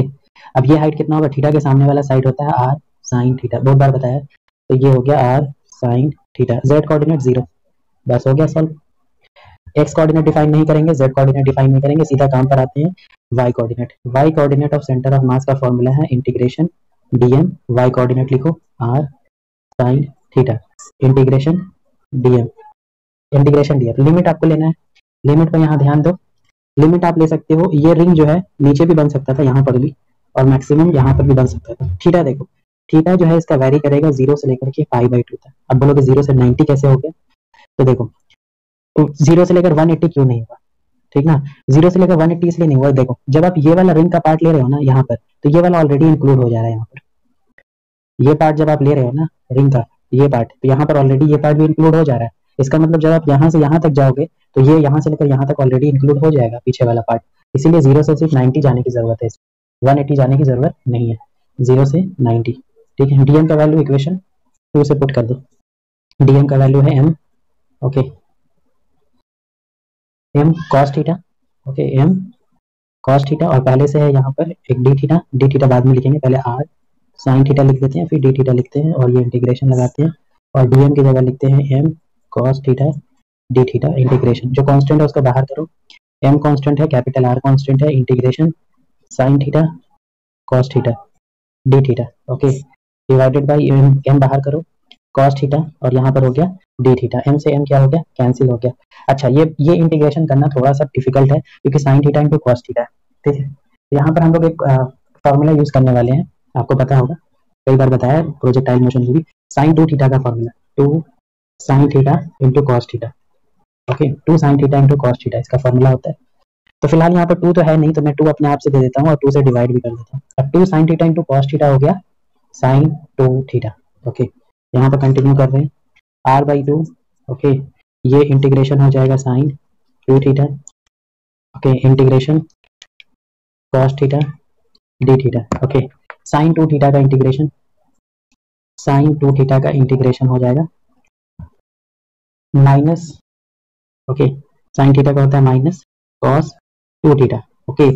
S1: अब ये हाइट कितना होगा, थीटा के सामने वाला साइड होता है आर साइन थीटा, बहुत बार बताया, तो ये हो गया R sine theta. Z coordinate 0, बस हो गया सॉल्व। एक्स कोऑर्डिनेट डिफाइन नहीं करेंगे, जेड कोऑर्डिनेट डिफाइन नहीं करेंगे, सीधा काम पर आते हैं y coordinate. Y coordinate of centre of mass का फॉर्मूला है इंटीग्रेशन डीएम, वाई कोऑर्डिनेट लिखो r sine theta, integration dm, integration DM. Limit आपको लेना है, लिमिट पर यहाँ ध्यान दो, लिमिट आप ले सकते हो, ये रिंग जो है नीचे भी बन सकता था यहाँ पर भी, और मैक्सिमम यहाँ पर भी बन सकता था। थीटा देखो, थीटा जो है इसका वेरी करेगा 0 से लेकर के π/2 तक। अब बोलोगे 0 से 90 कैसे हो गया, तो देखो 0 से लेकर 180 क्यों नहीं हुआ, ठीक ना, 0 से लेकर 180 इसलिए नहीं हुआ, देखो जब आप ये वाला रिंग का पार्ट ले रहे हो ना यहाँ पर, तो ये वाला ऑलरेडी इंक्लूड हो जा रहा है यहाँ पर, ये पार्ट जब आप ले रहे हो ना रिंग का ये पार्ट, तो यहाँ पर ऑलरेडी ये पार्ट भी इंक्लूड हो जा रहा है। इसका मतलब जब आप यहाँ से यहाँ तक जाओगे तो ये यहाँ से लेकर यहाँ तक ऑलरेडी इंक्लूड हो जाएगा पीछे वाला पार्ट, इसीलिए 0 से सिर्फ 90 जाने की जरूरत है, 180 जाने की जरूरत नहीं है, 0 से 90। ठीक है, डीएम का वैल्यू इक्वेशन 2 से पुट कर दो, डीएम का वैल्यू है m, okay m cos theta, okay m cos theta, और पहले से है यहाँ पर एक डी थीटा, डी थीटा बाद में लिखेंगे, पहले r साइन थीटा लिख देते हैं, फिर डी थीटा लिखते हैं और ये इंटीग्रेशन लगाते हैं, और डीएम की जगह लिखते हैं m cos theta D theta, integration जो कांस्टेंट है उसको बाहर करो, m कांस्टेंट है, कैपिटल R कांस्टेंट है, integration sine theta cos theta D theta, okay divided by m बाहर करो cos थीटा, और यहाँ पर हो गया डी थीटा, m से m क्या हो गया, कैंसिल हो गया। अच्छा ये इंटीग्रेशन करना थोड़ा सा डिफिकल्ट है क्योंकि sine theta into cos theta है, ठीक है। यहाँ पर हम लोग एक फॉर्मूला यूज करने वाले हैं, आपको पता होगा कई बार बताया प्रोजेक्टाइल मोशन में भी, साइन 2 थीटा का formula 2 sine theta into cos theta, okay 2 sine theta into cos theta इसका फॉर्मूला होता है। तो फिलहाल यहाँ पर 2 तो है नहीं, तो मैं 2 अपने आप से दे देता हूँ और 2 से डिवाइड भी कर देता हूँ। अब 2 sine theta into cos theta हो गया साइन 2 थीटा, ओके यहाँ पर कंटिन्यू कर रहे हैं r/2, ओके ये इंटीग्रेशन हो जाएगा sine 2 theta, okay integration cos theta D theta, okay sine 2 theta का इंटीग्रेशन, साइन 2 थीटा का इंटीग्रेशन हो जाएगा माइनस, ओके साइन थीटा का होता है माइनस cos 2 थीटा, ओके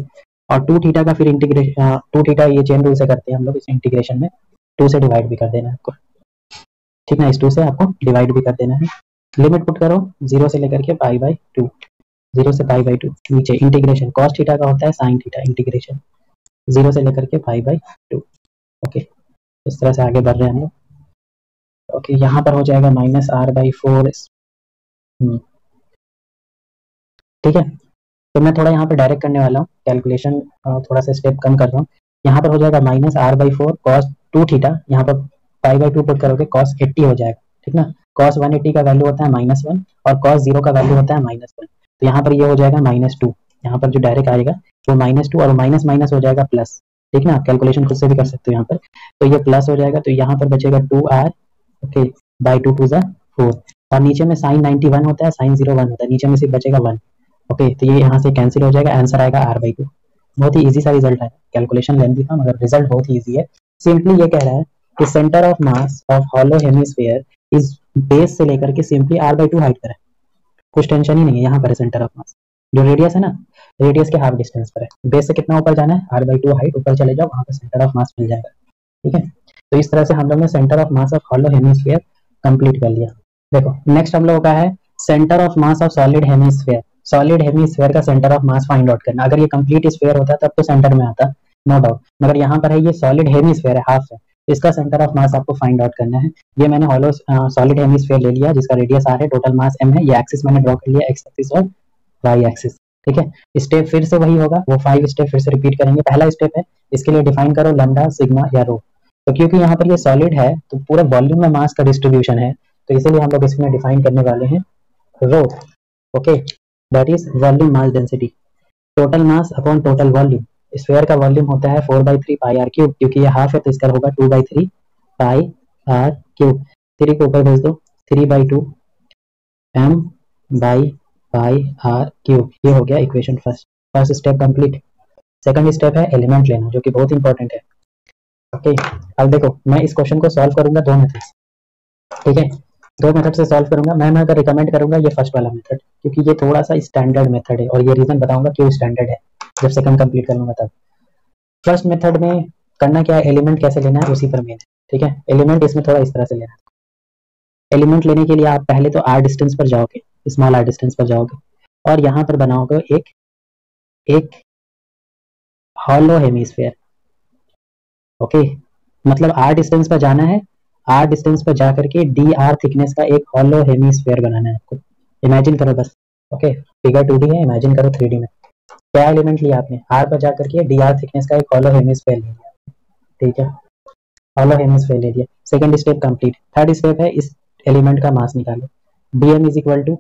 S1: और 2 थीटा का फिर इंटीग्रेशन 2 थीटा ये चेन रूल से करते हैं हम लोग, इस इंटीग्रेशन में 2 से डिवाइड भी कर देना है आपको, ठीक ना, इस 2 से आपको डिवाइड भी कर देना है। लिमिट पुट करो 0 से लेकर के π/2, 0 से π/2, नीचे इंटीग्रेशन cos थीटा का होता है साइन थीटा, इंटीग्रेशन 0 से लेकर के π/2, ओके इस तरह से आगे बढ़ रहे हैं हम लोग, ओके यहाँ पर हो जाएगा माइनस r/4, ठीक है। तो मैं थोड़ा यहाँ पर डायरेक्ट करने वाला हूँ कैलकुलेशन, थोड़ा सा स्टेप कम कर रहा हूँ, यहाँ पर हो जाएगा माइनस r/4 cos 2 थीटा, यहाँ पर π/2 पुट करोगे cos 80 हो जाएगा, ठीक ना, cos 180 का वैल्यू होता है -1 और cos 0 का वैल्यू होता है -1, तो यहाँ पर ये हो जाएगा -2, यहाँ पर जो डायरेक्ट आएगा वो -2 और माइनस माइनस हो जाएगा प्लस, ठीक ना, कैलकुलेशन खुद से भी कर सकते हो यहाँ पर, तो ये प्लस हो जाएगा, तो यहाँ पर बचेगा 2r, ओके बाई 2 2 4, और नीचे में साइन 91 होता है, साइन 0 1 होता है, नीचे में सिर्फ बचेगा 1, ओके तो ये यहाँ से कैंसिल हो जाएगा, आंसर आएगा r/2। बहुत ही इजी सा रिजल्ट है, कैलकुलेशन लेंथी था मगर रिजल्ट बहुत ही इजी है। सिंपली ये कह रहा है कि centre of mass of hollow hemisphere इस बेस से लेकर के सिंपली r/2 हाइट पर है, कुछ टेंशन ही नहीं है, यहाँ पर है सेंटर ऑफ मास, जो रेडियस है ना रेडियस के हाफ डिस्टेंस पर है, बेस से कितना ऊपर जाना है r/2 हाइट, ऊपर चले जाओ वहाँ पर सेंटर ऑफ मास मिल जाएगा, ठीक है। तो इस तरह से हम लोग ने centre of mass of hollow hemisphere complete कर लिया। देखो नेक्स्ट हम लोगों का है centre of mass of solid hemisphere, solid hemisphere का centre of mass find out करना। अगर ये कंप्लीट स्फीयर होता तब तो सेंटर में आता नो डाउट, मगर यहाँ पर है ये सॉलिड हेमिस्फीयर है, हाफ है, इसका सेंटर ऑफ मास आपको फाइंड आउट करना है। ये मैंने हॉलो सॉलिड हेमिस्फीयर ले लिया जिसका रेडियस r है, टोटल मास m है, ये एक्सिस मैंने ड्रॉ कर लिया x एक्सिस और y एक्सिस, ठीक है। स्टेप फिर से वही होगा, वो 5 स्टेप फिर से रिपीट करेंगे। पहला स्टेप है इसके लिए डिफाइन करो लैम्डा सिग्मा या रो, तो क्योंकि यहाँ पर ये सॉलिड है तो पूरे वॉल्यूम में मास का डिस्ट्रीब्यूशन है, तो इसीलिए हम लोग इसमें डिफाइन करने वाले हैं rho, okay that is volume mass density, total mass upon total volume. Sphere का वॉल्यूम होता है 4/3 पाई r क्यूब, क्योंकि ये हाफ है तो इसका होगा 2/3 पाई r क्यूब, 3 को ऊपर भेज दो 3/2 m by pi r cube, ये हो गया equation first step complete. Second step है एलिमेंट लेना जो कि बहुत इंपॉर्टेंट है, ओके। अब देखो मैं इस क्वेश्चन को सॉल्व करूंगा दो मेथड, ठीक है, दो मेथड से सॉल्व करूंगा। मैं अगर रिकमेंड करूंगा ये फर्स्ट वाला मेथड, क्योंकि ये थोड़ा सा स्टैंडर्ड मेथड है और ये रीजन बताऊंगा क्यों स्टैंडर्ड है जब सेकंड कंप्लीट करूंगा तब। फर्स्ट मेथड में करना क्या है, एलिमेंट कैसे लेना है उसी पर मेन है, ठीक है। एलिमेंट इसमें थोड़ा इस तरह से लेना है। एलिमेंट लेने के लिए आप पहले तो आर डिस्टेंस पर जाओगे, स्मॉल आर डिस्टेंस पर जाओगे और यहाँ पर बनाओगे एक हॉलो हेमिस्फीयर, ओके। मतलब आर डिस्टेंस पर जाना है, आर डिस्टेंस पर जाकर के डी आर थिकनेस का एक हॉलो हेमिस्फीयर बनाना है आपको। इमेजिन करो बस, ओके। फिगर 2D है, इमेजिन करो 3D में। क्या एलिमेंट लिया आपने, आर पर जाकर के डी आर थिकनेस का एक हॉलो हेमिस्फीयर ले लिया, ठीक है। हॉलो हेमिस्फीयर ले लिया, second step complete. Third step है इस एलिमेंट का मास निकालो। DM is equal to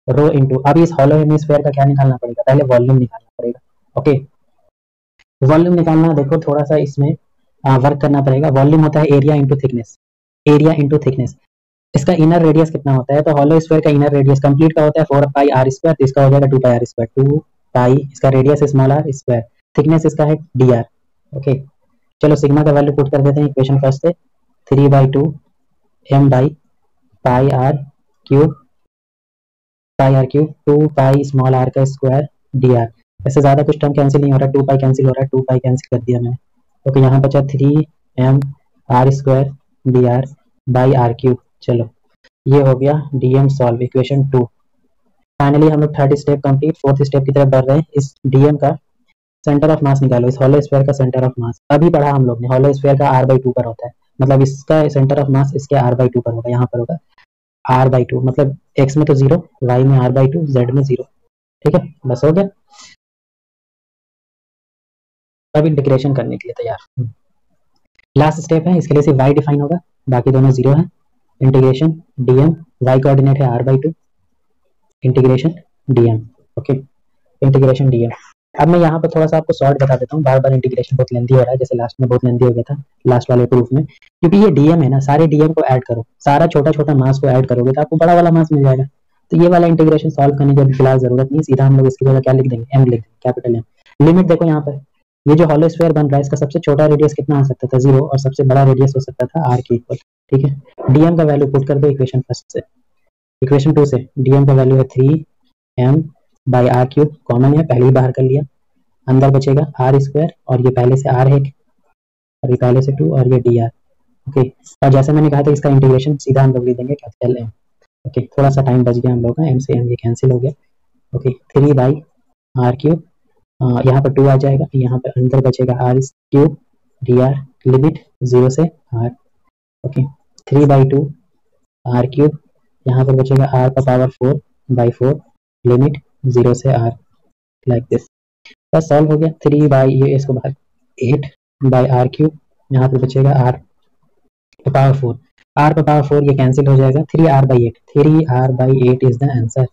S1: rho into, अब इस हॉलो हेमिस्फीयर का क्या निकालना पड़ेगा, पहले वॉल्यूम निकालना पड़ेगा, ओके। वॉल्यूम निकालना, देखो थोड़ा सा इसमें वर्क करना पड़ेगा। वॉल्यूम होता है area into thickness, area into thickness. इसका इनर रेडियस कितना होता है, तो हॉलो स्फीयर का इनर रेडियस कंप्लीट का होता है 4 पाई आर स्क्वायर, तो इसका हो जाएगा 2 पाई आर स्क्वायर, 2 पाई इसका radius small R square, thickness इसका है डी आर, ओके। चलो सिग्मा का वैल्यू पुट कर देते हैं इक्वेशन फर्स्ट से, 3/2 m by pi are cube, 2 pi small R का स्क्वायर डी आर। ऐसे ज्यादा कुछ टर्म कैंसिल नहीं हो रहा, 2 पाई कैंसिल हो रहा है, 2 पाई कैंसिल कर दिया मैंने, ओके। यहाँ बचा 3m R square D R by R cube. चलो ये हो गया डीएम सॉल्व, इक्वेशन 2। फाइनली हम लोग third step complete, fourth step की तरफ बढ़ रहे हैं। इस डीएम का सेंटर ऑफ मास निकालो, इस हॉलो स्फीयर का सेंटर ऑफ मास। अभी पढ़ा हम लोग ने, हॉलो स्फीयर का r/2 पर होता है, मतलब इसका सेंटर ऑफ मास इसके r/2 पर होगा, यहाँ पर होगा r/2, मतलब x में तो 0, y में r/2, z में 0, ठीक है। बस हो गया, अब इंटीग्रेशन करने के लिए तैयार। लास्ट स्टेप है, इसके लिए सिर्फ y डिफाइन होगा, बाकी दोनों 0 है। इंटीग्रेशन डीएम, y कोऑर्डिनेट है r/2, integration DM, okay. Integration DM. अब मैं यहाँ पर थोड़ा सा आपको शॉर्ट बता देता हूँ, बार बार इंटीग्रेशन बहुत लेंथी हो रहा है, जैसे लास्ट में बहुत लेंथी हो गया था लास्ट वाले प्रूफ में, क्योंकि ये डीएम है ना, सारे डीएम को ऐड करो, सारा छोटा छोटा मास को ऐड करोगे तो आपको बड़ा वाला मास मिल जाएगा। तो ये वाला इंटीग्रेशन सॉल्व करने की अभी फिलहाल जरूरत नहीं, सीधा हम लोग इसकी जगह क्या लिख देंगे, एम लिख देंगे, कैपिटल एम। लिमिट देखो यहाँ पर, ये जो हॉलो स्फीयर बन रहा है इसका सबसे छोटा रेडियस कितना हो सकता था, 0, और सबसे बड़ा रेडियस हो सकता था r के इक्वल, ठीक है। डीएम का वैल्यू पुट कर दो इक्वेशन फर्स्ट से, इक्वेशन 2 से डीएम का वैल्यू है 3m by R cube, common है पहले ही बाहर कर लिया, अंदर बचेगा आर स्क्वायर, और ये पहले से आर है और ये पहले से 2 और ये डी आर, ओके। और जैसे मैंने कहा था इसका इंटीग्रेशन सीधा हम लोग ले देंगे कैपिटल एम, ओके। थोड़ा सा टाइम बच गया हम लोग का, एम से एम ये कैंसिल हो गया, ओके। 3 बाई आर क्यूब, यहाँ पर 2 आ जाएगा, यहाँ पर अंदर बचेगा R cube D R, limit 0 से आर, ओके। 3/2 आर क्यूब, यहाँ पर बचेगा आर का पावर 4/4, लिमिट 0 से आर, लाइक दिस। बस सॉल्व हो गया। 3 बाई ये इसको बाहर 8 बाई आर क्यूब, यहाँ पर बचेगा आर पावर 4, आर का पावर 4 ये कैंसिल हो जाएगा, 3r/8, 3r/8 is the answer,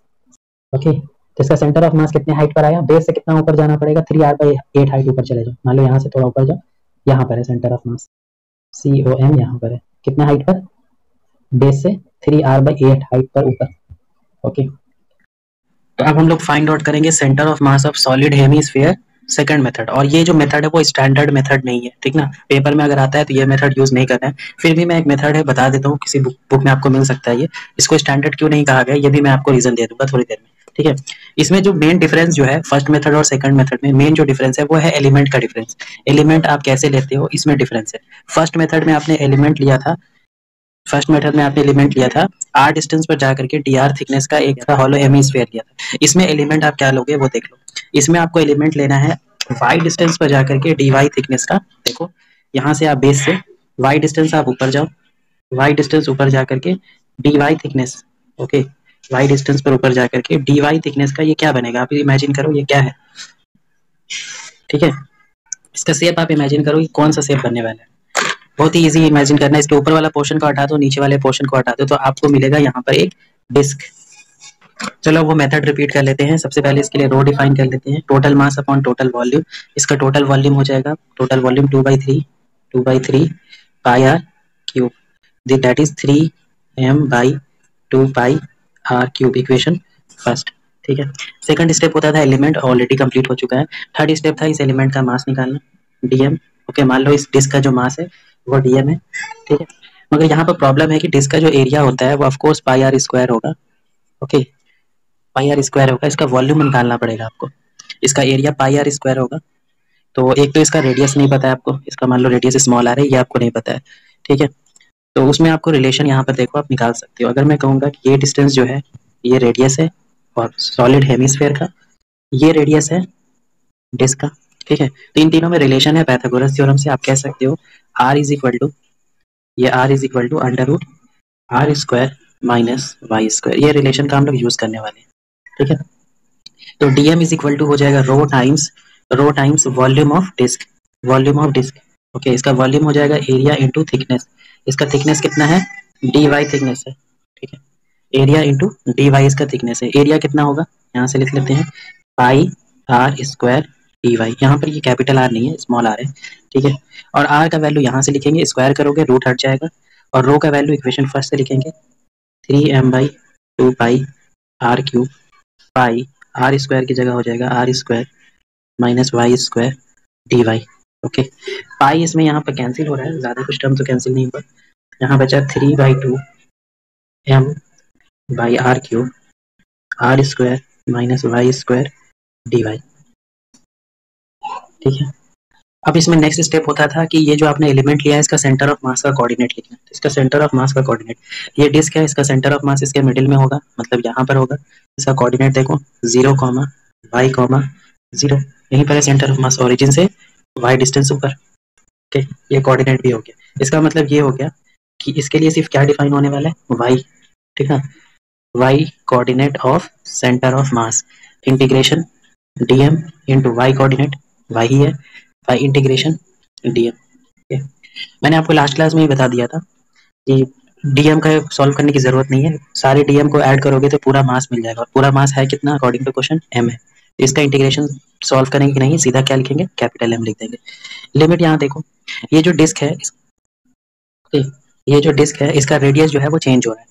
S1: okay. तो इसका सेंटर ऑफ मास कितने हाइट पर आया, बेस से कितना ऊपर जाना पड़ेगा, 3r/8 हाइट ऊपर चले जाओ, मान लो यहाँ से थोड़ा ऊपर जाओ, यहाँ पर है सेंटर ऑफ मास, COM यहाँ पर है, कितना हाइट पर, बेस से 3r/8 हाइट पर ऊपर, ओके। तो अब हम लोग फाइंड आउट करेंगे centre of mass of solid hemisphere, second method. और ये जो मेथड है वो स्टैंडर्ड मेथड नहीं है, ठीक ना, पेपर में अगर आता है तो ये मेथड यूज नहीं करना है, फिर भी मैं एक मेथड है बता देता हूँ, किसी बुक में आपको मिल सकता है ये, इसको स्टैंडर्ड क्यों नहीं कहा गया ये भी मैं आपको रीजन दे दूंगा थोड़ी देर में, ठीक है। इसमें जो मेन डिफरेंस जो है फर्स्ट मेथड और सेकंड मेथड में, मेन जो डिफरेंस है वो है एलिमेंट का डिफरेंस। एलिमेंट आप कैसे लेते हो इसमें डिफरेंस है। फर्स्ट मेथड में आपने एलिमेंट लिया था, फर्स्ट मेथड में आपने एलिमेंट लिया था आर डिस्टेंस पर जाकर के डी आर थिकनेस का एक हॉलो हेमिस्फीयर लिया था। इसमें एलिमेंट आप क्या लोगे वो देख लो, इसमें आपको एलिमेंट लेना है वाई डिस्टेंस पर जाकर के डी वाई थिकनेस का, देखो यहाँ से आप बेस से वाई डिस्टेंस आप ऊपर जाओ, वाई डिस्टेंस ऊपर जाकर के D Y thickness, okay. Y distance पर ऊपर जाकर के डी वाई थिकनेस का ये क्या बनेगा, आप इमेजिन करो ये क्या है, ठीक है। इसका शेप आप इमेजिन करो कि कौन सा शेप बनने वाला है, बहुत ही इजी इमेजिन करना है। इसके ऊपर वाला पोर्शन को हटा दो, नीचे वाले पोर्शन को हटा दो, तो आपको मिलेगा यहाँ पर एक डिस्क। चलो वो मेथड रिपीट कर लेते हैं। सबसे पहले इसके लिए रो डिफाइन कर लेते हैं, total mass upon total volume. इसका टोटल वॉल्यूम हो जाएगा, total volume 2/3 pi are cube, that is 3m/2 pi are cube, equation first, ठीक है। सेकंड स्टेप होता था एलिमेंट, ऑलरेडी कंप्लीट हो चुका है। थर्ड स्टेप था इस एलिमेंट का मास निकालना, डीएम, ओके। मान लो इस डिस्क का जो मास है वो डीएम है, ठीक है। मगर यहाँ पर प्रॉब्लम है कि डिस्क का जो एरिया होता है वो ऑफकोर्स पाई आर स्क्वायर होगा। ओके, पाई आर स्क्वायर होगा, इसका वॉल्यूम निकालना पड़ेगा आपको। इसका एरिया पाई आर स्क्वायर होगा। तो एक तो इसका रेडियस नहीं पता है आपको, इसका मान लो रेडियस स्मॉल आर है, ये आपको नहीं पता है, ठीक है। तो उसमें आपको रिलेशन यहाँ पर देखो आप निकाल सकते हो। अगर मैं कहूँगा कि ये डिस्टेंस जो है ये रेडियस है और सॉलिड हेमिस्फेयर का, ये रेडियस है डिस्क का, ठीक है। तो इन तीनों में रिलेशन है पाइथागोरस थ्योरम से। आप कह सकते हो r इज इक्वल टू, ये r is equal to under root R square minus Y square, ये रिलेशन का हम लोग यूज करने वाले हैं, ठीक है। तो dm इज इक्वल टू हो जाएगा rho times volume of disc, volume of disc. Okay, इसका वॉल्यूम हो जाएगा एरिया इंटू थिकनेस। इसका थिकनेस कितना है, dy थिकनेस है, ठीक है। एरिया इंटू dy इसका थिकनेस है। एरिया कितना होगा, यहाँ से लिख लेते हैं पाई आर स्क्वायर dy। यहाँ पर ये कैपिटल आर नहीं है, स्मॉल आर है, ठीक है। और आर का वैल्यू यहाँ से लिखेंगे, स्क्वायर करोगे रूट हट जाएगा, और रो का वैल्यू इक्वेशन फर्स्ट से लिखेंगे 3m/2 pi are cube pi are square की जगह हो जाएगा r square minus Y square D y. Okay, pi इसमें यहाँ पर कैंसिल हो रहा है, ज़्यादा कुछ टर्म तो कैंसिल नहीं हुआ। यहाँ बचा 3/2 m by R cube R square minus Y square D Y, ठीक है। अब इसमें नेक्स्ट स्टेप होता था कि ये जो आपने एलिमेंट लिया है इसका सेंटर ऑफ मास का कोऑर्डिनेट लिखना है। इसका सेंटर ऑफ मास का कोऑर्डिनेट, ये डिस्क है, इसका सेंटर ऑफ मास इसके मिडिल में होगा, मतलब यहाँ पर होगा। इसका कोऑर्डिनेट देखो 0, y, 0, यहीं पर है सेंटर ऑफ मास, ओरिजिन से y डिस्टेंस ऊपर। ओके, ये कोऑर्डिनेट भी हो गया। इसका मतलब ये हो गया कि इसके लिए सिर्फ क्या डिफाइन होने वाला है, y, ठीक है। y coordinate of centre of mass, integration dm into y coordinate y ही है, y इंटीग्रेशन dm। मैंने आपको लास्ट क्लास में ही बता दिया था कि डीएम का सॉल्व करने की जरूरत नहीं है, सारे डीएम को ऐड करोगे तो पूरा मास मिल जाएगा। और पूरा मास है कितना, अकॉर्डिंग टू क्वेश्चन m है। इसका इंटीग्रेशन सॉल्व करेंगे कि नहीं, सीधा क्या लिखेंगे, कैपिटल M लिख देंगे। लिमिट यहाँ देखो, ये जो डिस्क है, ये जो डिस्क है इसका रेडियस जो है वो चेंज हो रहा है।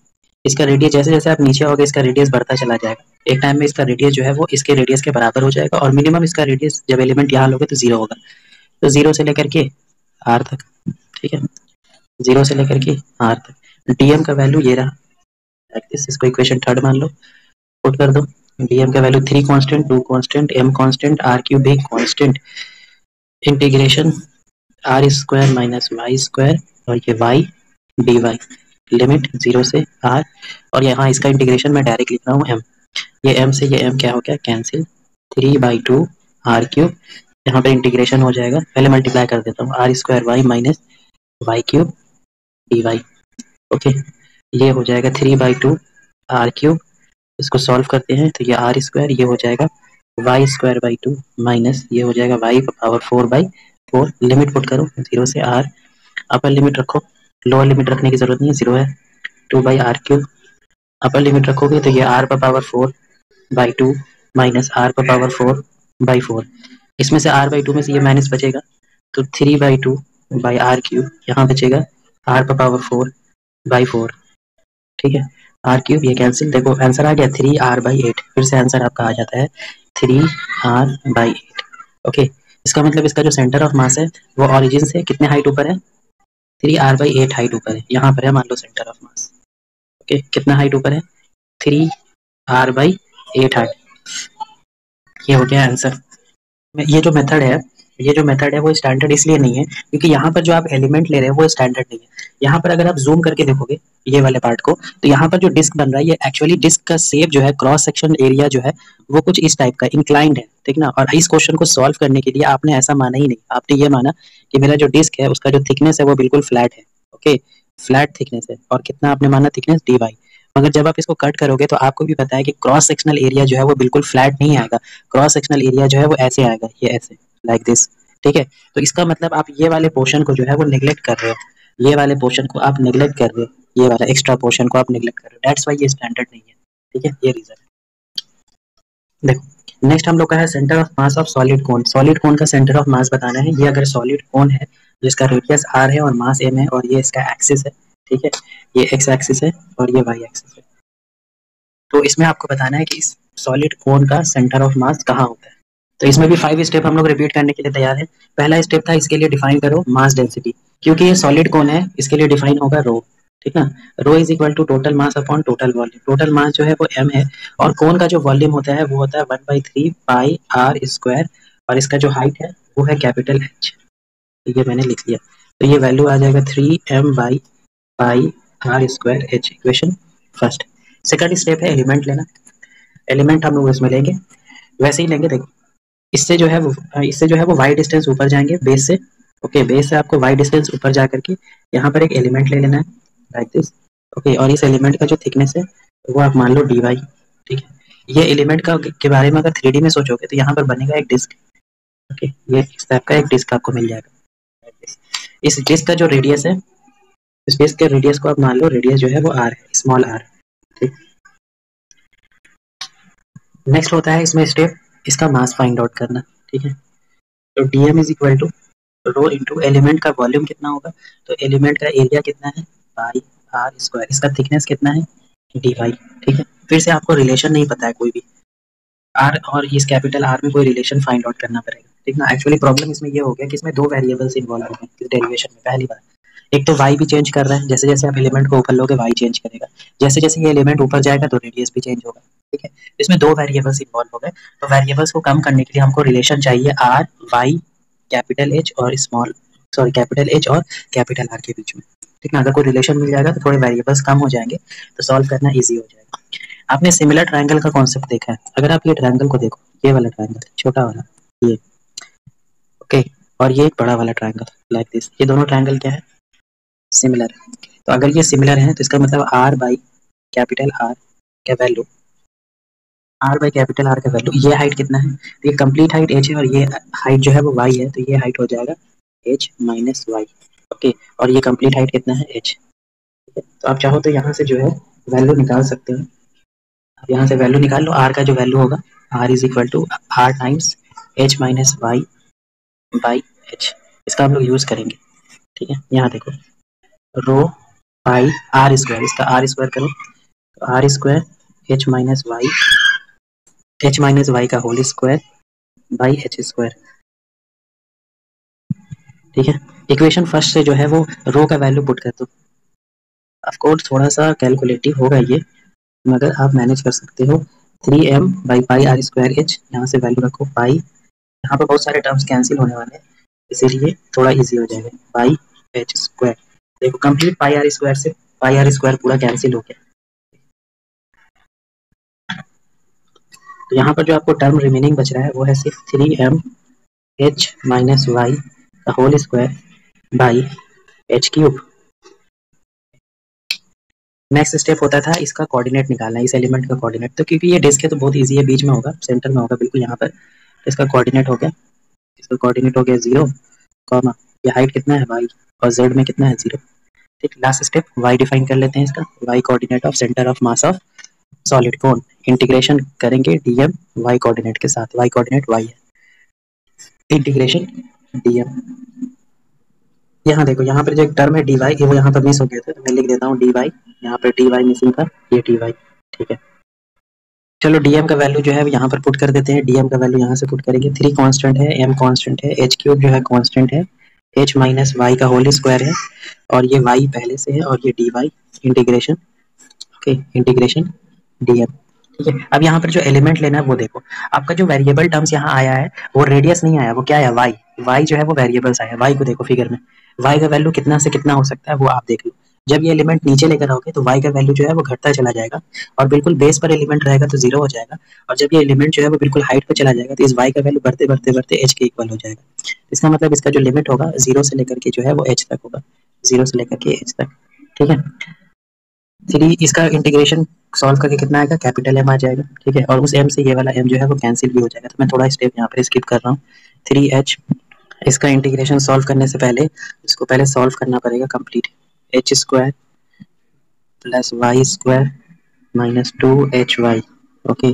S1: इसका रेडियस जैसे जैसे आप नीचे आओगे इसका रेडियस बढ़ता चला जाएगा। एक टाइम में इसका रेडियस जो है वो इसके रेडियस के बराबर हो जाएगा, और मिनिमम इसका रेडियस जब एलिमेंट यहाँ लोगे तो 0 होगा। तो 0 से लेकर के r तक, ठीक है, 0 से लेकर के r तक डीएम का वैल्यू ये रहा। इसको इक्वेशन थर्ड मान लो, पुट कर दो। डीएम का value 3 constant, 2 constant, m constant, r cube भी constant, integration r square minus Y square और ये y dy, लिमिट 0 से r, और यहाँ इसका इंटीग्रेशन मैं डायरेक्ट लिख रहा हूँ m। ये m से ये m क्या हो गया, कैंसिल, 3/2 r क्यूब, यहाँ पे इंटीग्रेशन हो जाएगा, पहले मल्टीप्लाई कर देता हूँ, r square y minus Y cube dy। Okay, ये हो जाएगा 3/2 r क्यूब, इसको सॉल्व करते हैं तो ये r स्क्वायर, ये हो जाएगा y स्क्वायर बाई 2 माइनस ये हो जाएगा y पावर 4/4। लिमिट पुट करो 0 से r, अपर लिमिट रखो, लोअर लिमिट रखने की जरूरत नहीं है, 0 है, 2/r क्यूब। अपर लिमिट रखोगे तो ये r power 4/2 minus r power 4/4। इसमें से r/2 में से ये माइनस बचेगा तो 3/2 बाई आर क्यूब, यहाँ बचेगा r पावर 4/4, ठीक है। r क्यूब ये कैंसिल, देखो आंसर आ गया 3r/8। फिर से आंसर आपका आ जाता है 3r/8। ओके, इसका मतलब इसका जो सेंटर ऑफ मास है वो ओरिजिन से कितने हाइट ऊपर है, 3r/8 हाइट ऊपर है। यहाँ पर है मान लो सेंटर ऑफ मास। ओके, कितना हाइट ऊपर है, 3r/8 हाइट। ये हो गया आंसर। ये जो मेथड है वो स्टैंडर्ड इसलिए नहीं है क्योंकि यहाँ पर जो आप एलिमेंट ले रहे हैं वो स्टैंडर्ड नहीं है। यहाँ पर अगर आप जूम करके देखोगे ये वाले पार्ट को, तो यहाँ पर जो डिस्क बन रहा है ये एक्चुअली डिस्क का शेप जो है, क्रॉस सेक्शन एरिया जो है वो कुछ इस टाइप का इंक्लाइंड है, ठीक ना। और इस क्वेश्चन को सॉल्व करने के लिए आपने ऐसा माना ही नहीं, आपने ये माना कि मेरा जो डिस्क है उसका जो थिकनेस है वो बिल्कुल फ्लैट है। ओके, फ्लैट थिकनेस है, और कितना आपने माना थिकनेस dy। मगर जब आप इसको कट करोगे तो आपको भी पता है कि क्रॉस सेक्शनल एरिया जो है वो बिल्कुल फ्लैट नहीं आएगा, क्रॉस सेक्शनल एरिया जो है वो ऐसे आएगा, ये ऐसे, लाइक दिस, ठीक है। तो इसका मतलब आप ये वाले पोर्शन को जो है वो नेग्लेक्ट कर रहे हो, ये वाले पोर्शन को आप नेग्लेक्ट कर रहे हो, ये वाला एक्स्ट्रा पोर्शन को आप नेग्लेक्ट कर रहे हो, दैट्स व्हाई ये स्टैंडर्ड नहीं है, ठीक है, ये रीजन है। देखो नेक्स्ट हम लोग का है centre of mass of solid cone. Solid cone का सेंटर ऑफ मास बताना है। ये अगर सॉलिड कोन है जिसका रेडियस r है और मास m है, और ये इसका एक्सिस है, ठीक है, ये x एक्सिस है और ये y एक्सिस है, तो इसमें आपको बताना है कि इस सॉलिड कोन का सेंटर ऑफ मास कहाँ होता है। तो इसमें भी 5 स्टेप हम लोग रिपीट करने के लिए तैयार है। पहला स्टेप था, इसके लिए डिफाइन करो मास डेंसिटी, क्योंकि ये सॉलिड कौन है, इसके लिए डिफाइन होगा रो, ठीक ना। Rho is equal to total mass upon total volume. Total mass जो है वो m है, और कोन का जो वॉल्यूम होता है वो होता है 1/3 पाई आर स्क्वायर, और इसका जो हाइट है वो है कैपिटल H। ये मैंने लिख लिया, तो ये वैल्यू आ जाएगा 3m by pi are square H, equation first. Second step है एलिमेंट लेना। एलिमेंट हम लोग इसमें लेंगे, वैसे ही लेंगे, देखो इससे जो है वो वाई डिस्टेंस ऊपर जाएंगे बेस से। ओके, बेस से आपको वाई डिस्टेंस ऊपर जा करके यहाँ पर एक एलिमेंट ले लेना है लाइक दिस। ओके, और इस एलिमेंट का जो थिकनेस है वो आप मान लो dy, ठीक है। ये एलिमेंट का के बारे में अगर 3D में सोचोगे तो यहाँ पर बनेगा एक डिस्क। ओके, ये इस टाइप का एक डिस्क आपको मिल जाएगा। इस डिस्क का जो रेडियस है, इस डिस्क के रेडियस को आप मान लो, रेडियस जो है वो r है, स्मॉल r, ठीक। नेक्स्ट होता है इसमें स्टेप, इसका मास फाइंड आउट करना, ठीक है। तो dm is equal to rho into element का वॉल्यूम कितना होगा, तो एलिमेंट का एरिया कितना है पाई आर स्क्वायर, इसका थिकनेस कितना है dy, ठीक है। फिर से आपको रिलेशन नहीं पता है कोई भी, आर और इस कैपिटल आर में कोई रिलेशन फाइंड आउट करना पड़ेगा, ठीक ना। एक्चुअली प्रॉब्लम इसमें ये हो गया कि इसमें दो वेरिएबल्स इन्वॉल्व हो गए इस डेरिवेशन में। पहली बार एक तो y भी चेंज कर रहा है, जैसे जैसे आप एलिमेंट को ऊपर लोगे y चेंज करेगा, जैसे जैसे ये एलिमेंट ऊपर जाएगा तो रेडियस भी चेंज होगा, ठीक है। इसमें दो वेरिएबल्स इन्वॉल्व हो गए, तो वेरिएबल्स को कम करने के लिए हमको रिलेशन चाहिए r y कैपिटल H और स्मॉल कैपिटल H और कैपिटल R के बीच में, ठीक ना। अगर कोई रिलेशन मिल जाएगा तो थोड़े वेरिएबल्स कम हो जाएंगे, तो सॉल्व करना इजी हो जाएगा। आपने सिमिलर ट्रायंगल का कॉन्सेप्ट देखा है, अगर आप ये ट्रायंगल को देखो, ये वाला ट्रायंगल छोटा वाला ये, ओके, और ये एक बड़ा वाला ट्रायंगल लाइक दिस, ये दोनों ट्रायंगल क्या है, सिमिलर। तो अगर ये सिमिलर है तो इसका मतलब r बाई कैपिटल R का value, r by capital R का वैल्यू, ये हाइट कितना है, तो ये कंप्लीट हाइट h है, और ये हाइट जो है वो y है, तो ये हाइट हो जाएगा h माइनस y, ओके। और ये कंप्लीट हाइट कितना है h, तो आप चाहो तो यहाँ से जो है वैल्यू निकाल सकते हो। अब यहाँ से वैल्यू निकाल लो, r का जो वैल्यू होगा r is equal to r times h minus y by h, इसका हम लोग यूज करेंगे, ठीक है। यहाँ देखो रो बाई आर स्क्वायर, इसका आर स्क्वायर करो, तो r square h minus Y का whole square by h square, ठीक है। इक्वेशन फर्स्ट से जो है वो रो का वैल्यू पुट कर दो। ऑफकोर्स थोड़ा सा कैलकुलेटिव होगा ये, मगर आप मैनेज कर सकते हो। 3m by pi are square h, यहाँ से वैल्यू रखो पाई, यहाँ पर बहुत सारे टर्म्स कैंसिल होने वाले हैं, इसीलिए थोड़ा इजी हो जाएगा, बाई h स्क्वायर। देखो कंप्लीट पाई आर स्क्वायर से पाई आर स्क्वायर पूरा कैंसिल हो गया, तो यहाँ पर जो आपको टर्म रिमेनिंग बच रहा है वो है सिर्फ 3m h माइनस वाई का whole square by h cube. Next step होता था इसका कोऑर्डिनेट निकालना, इस एलिमेंट का कोऑर्डिनेट, तो क्योंकि ये डिस्क है तो बहुत इजी है, बीच में होगा, सेंटर में होगा बिल्कुल यहाँ पर, तो इसका कोऑर्डिनेट हो गया, इसका कोऑर्डिनेट हो गया 0, कॉमा ये हाइट कितना है y, और z में कितना है 0, ठीक। लास्ट स्टेप y डिफाइन कर लेते हैं इसका, y coordinate of centre of mass of solid कौन, इंटीग्रेशन करेंगे dm y कोऑर्डिनेट के साथ, y कोऑर्डिनेट y है, इंटीग्रेशन dm। यहाँ देखो, यहाँ पर जो एक टर्म है dy, वो यहाँ पर मिस हो गया था, तो मैं लिख देता हूँ dy, यहाँ पर dy मिसिंग था, ये dy, ठीक है। चलो dm का वैल्यू जो है यहाँ पर पुट कर देते हैं, dm का वैल्यू यहाँ से पुट करेंगे, 3 कांस्टेंट है, m कांस्टेंट है, h क्यूब जो है कांस्टेंट है, h माइनस y का होल स्क्वायर है, और ये y पहले से है, और ये dy, integration, okay, integration dm, ठीक है। अब यहाँ पर जो एलिमेंट लेना है वो देखो, आपका जो वेरिएबल टर्म्स यहाँ आया है वो रेडियस नहीं आया, वो क्या आया y जो है वो वेरिएबल्स आया, y को देखो फिगर में, y का वैल्यू कितना से कितना हो सकता है वो आप देख लो। जब ये एलिमेंट नीचे लेकर आओगे तो y का वैल्यू जो है वो घटता चला जाएगा, और बिल्कुल बेस पर एलिमेंट रहेगा तो 0 हो जाएगा, और जब ये एलिमेंट जो है वो बिल्कुल हाइट पर चला जाएगा तो इस y का वैल्यू बढ़ते बढ़ते बढ़ते h के इक्वल हो जाएगा। इसका मतलब इसका जो लिमिट होगा 0 से लेकर के जो है वो h तक होगा, 0 से लेकर के h तक, ठीक है। 3 इसका इंटीग्रेशन सॉल्व करके कितना आएगा, कैपिटल M आ जाएगा, ठीक है। और उस M से ये वाला M जो है वो कैंसिल भी हो जाएगा, तो मैं थोड़ा स्टेप यहाँ पर स्किप कर रहा हूँ। 3h, इसका इंटीग्रेशन सॉल्व करने से पहले इसको पहले सॉल्व करना पड़ेगा complete, h square plus Y square minus 2hy, okay,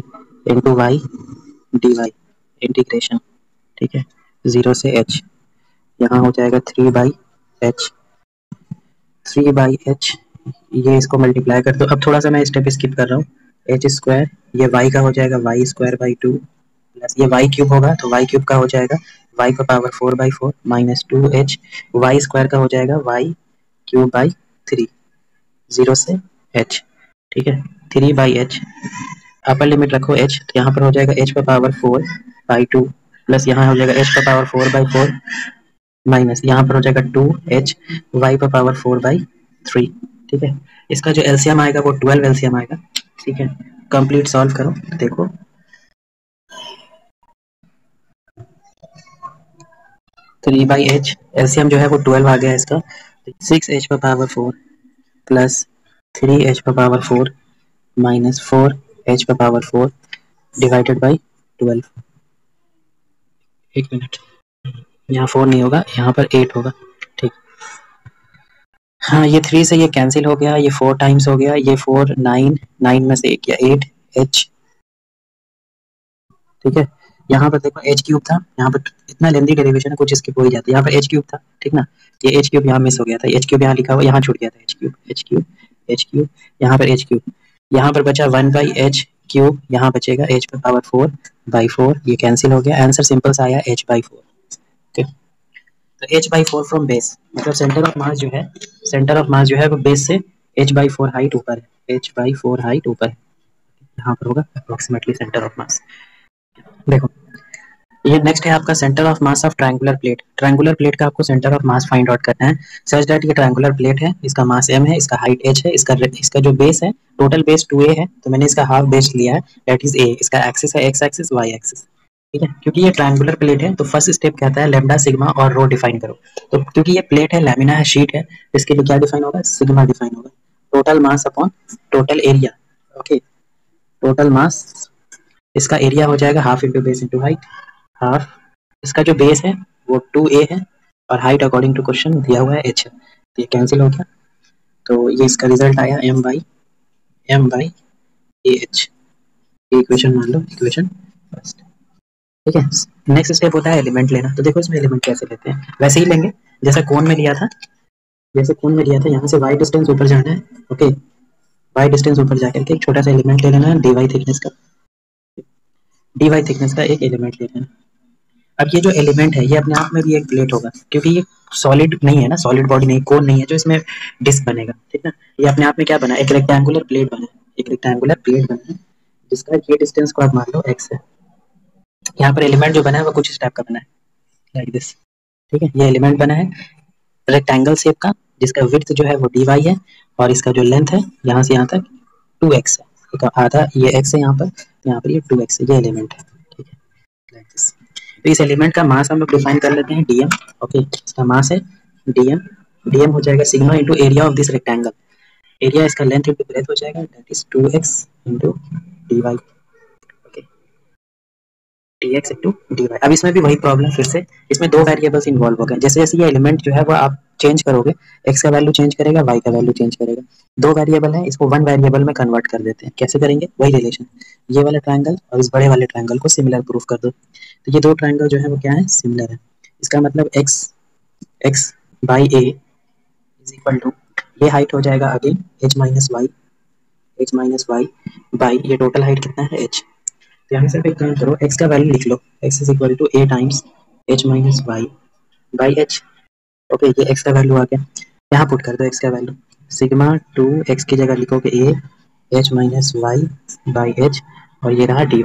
S1: into Y dy, integration, ठीक है, 0 से h, यहाँ हो जाएगा 3/h, 3/h, ये इसको मल्टीप्लाई कर दो। अब थोड़ा सा मैं स्टेप स्किप कर रहा हूँ, h स्क्वायर, ये y का हो जाएगा y स्क्वायर बाई 2 प्लस ये y क्यूब होगा तो y क्यूब का हो जाएगा y का power 4/4 minus 2h, y square का हो जाएगा y क्यूब बाई 3, 0 से h, ठीक है 3/h, अपर लिमिट रखो h, तो यहाँ पर हो जाएगा h का पावर 4/2 प्लस यहाँ हो जाएगा h का पावर 4/4 माइनस यहाँ पर हो जाएगा 2h y का पावर 4/3, ठीक है। इसका जो एलसीएम आएगा वो 12 एलसीएम आएगा, ठीक है। कंप्लीट सॉल्व करो, देखो 3/h एलसीएम जो है वो 12 आ गया इसका, 6h का पावर 4 प्लस 3h का पावर 4 माइनस 4h का पावर 4 डिवाइडेड बाई 12। एक मिनट, यहाँ 4 नहीं होगा, यहाँ पर 8 होगा, ठीक। हाँ ये 3 से ये कैंसिल हो गया, ये 4 टाइम्स हो गया, ये 4 9 में से 1 या 8h, ठीक है। यहाँ पर देखो h क्यूब था, यहाँ पर इतना लेंथी डेरिवेशन है कुछ स्किप हो ही जाता है, यहाँ पर h क्यूब था, ठीक ना, ये h क्यूब यहाँ मिस हो गया था, h क्यूब यहाँ लिखा हुआ यहाँ छूट गया था, h क्यूब यहाँ पर h क्यूब, यहाँ पर बचा 1/h क्यूब, यहाँ बचेगा h पर पावर 4/4, ये कैंसिल हो गया, आंसर सिंपल सा आया h/4, ओके। तो h/4 फ्रॉम बेस, मतलब सेंटर ऑफ मास जो है वो बेस से h/4 हाइट ऊपर है, h/4 हाइट ऊपर है, यहाँ पर होगा अप्रोक्सीमेटली सेंटर ऑफ मास। देखो ये नेक्स्ट है आपका centre of mass of triangular plate. Triangular plate का आपको centre of mass find out करना है, सच दैट ये ट्रायंगुलर प्लेट है, इसका मास m है, इसका हाइट h है, इसका जो बेस है टोटल बेस 2a है, तो मैंने इसका हाफ बेस लिया है, दैट इज a, इसका एक्सिस है x एक्सिस y एक्सिस, ठीक है। क्योंकि ये ट्रायंगुलर प्लेट है तो फर्स्ट स्टेप कहता है लैम्डा, सिग्मा और रो डिफाइन करो। तो क्योंकि ये प्लेट है, लैमिना है, शीट है, इसके लिए क्या डिफाइन होगा, सिग्मा डिफाइन होगा, total mass upon total area, okay. Total mass, इसका एरिया हो जाएगा half into base into height, half, इसका जो बेस है वो 2a है और हाइट अकॉर्डिंग टू क्वेश्चन दिया हुआ है h है, तो ये कैंसिल हो गया, तो ये इसका रिजल्ट आया m/ah, ये इक्वेशन मान लो, इक्वेशन फर्स्ट, ठीक है। नेक्स्ट स्टेप होता है एलिमेंट लेना, तो देखो इसमें एलिमेंट कैसे लेते हैं, वैसे ही लेंगे जैसा कोन में लिया था, यहाँ से y डिस्टेंस ऊपर जाना है, ओके, y डिस्टेंस ऊपर जाकर के एक छोटा सा एलिमेंट ले लेना है, dy थिकनेस का एक एलिमेंट ले लेना। अब ये जो एलिमेंट है ये अपने आप में भी एक प्लेट होगा, क्योंकि ये सॉलिड नहीं है ना, सॉलिड बॉडी नहीं, कोन नहीं है जो इसमें डिस्क बनेगा, ठीक है। ये अपने आप में क्या बना, एक रेक्टेंगुलर प्लेट बना है, जिसका ये डिस्टेंस को आप मान लो x है। यहाँ पर एलिमेंट जो बना है वो कुछ इस टाइप का बना है, लाइक दिस, ठीक है। ये एलिमेंट बना है रेक्टेंगल शेप का, जिसका विड्थ जो है वो dy है और इसका जो लेंथ है यहाँ से यहाँ तक 2x है, ठीक है, आधा ये x है यहाँ पर, तो यहाँ पर ये 2x है, ये एलिमेंट है, ठीक है, लाइक दिस। तो इस एलिमेंट का मास हम लोग डिफाइन कर लेते हैं dm, ओके, इसका मास है dm हो जाएगा sigma into area of this rectangle, area इसका लेंथ इंटू ब्रेथ हो जाएगा, that is 2x into dy, okay, dx into dy। अब इसमें भी वही प्रॉब्लम, फिर से इसमें दो वेरिएबल्स इन्वॉल्व हो गए, जैसे जैसे ये एलिमेंट जो है वो आप चेंज करोगे, x का वैल्यू चेंज करेगा, y का वैल्यू चेंज करेगा, दो वेरिएबल है, इसको वन वेरिएबल में कन्वर्ट कर देते हैं, कैसे करेंगे, वही रिलेशन, ये वाला ट्रायंगल और इस बड़े वाले ट्रायंगल को सिमिलर प्रूफ कर दो, तो ये दो ट्रायंगल जो है वो क्या है, सिमिलर है, इसका मतलब x by a is equal to, ये हाइट हो जाएगा again h minus Y by ये टोटल हाइट कितना है h, तो यहाँ से एक काम करो, x का वैल्यू लिख लो, x is equal to a times h minus Y by h, okay, ये x का वैल्यू आ गया, यहाँ पुट कर दो x का वैल्यू, सिग्मा 2x की जगह लिखोगे a h minus Y by h और ये रहा dy,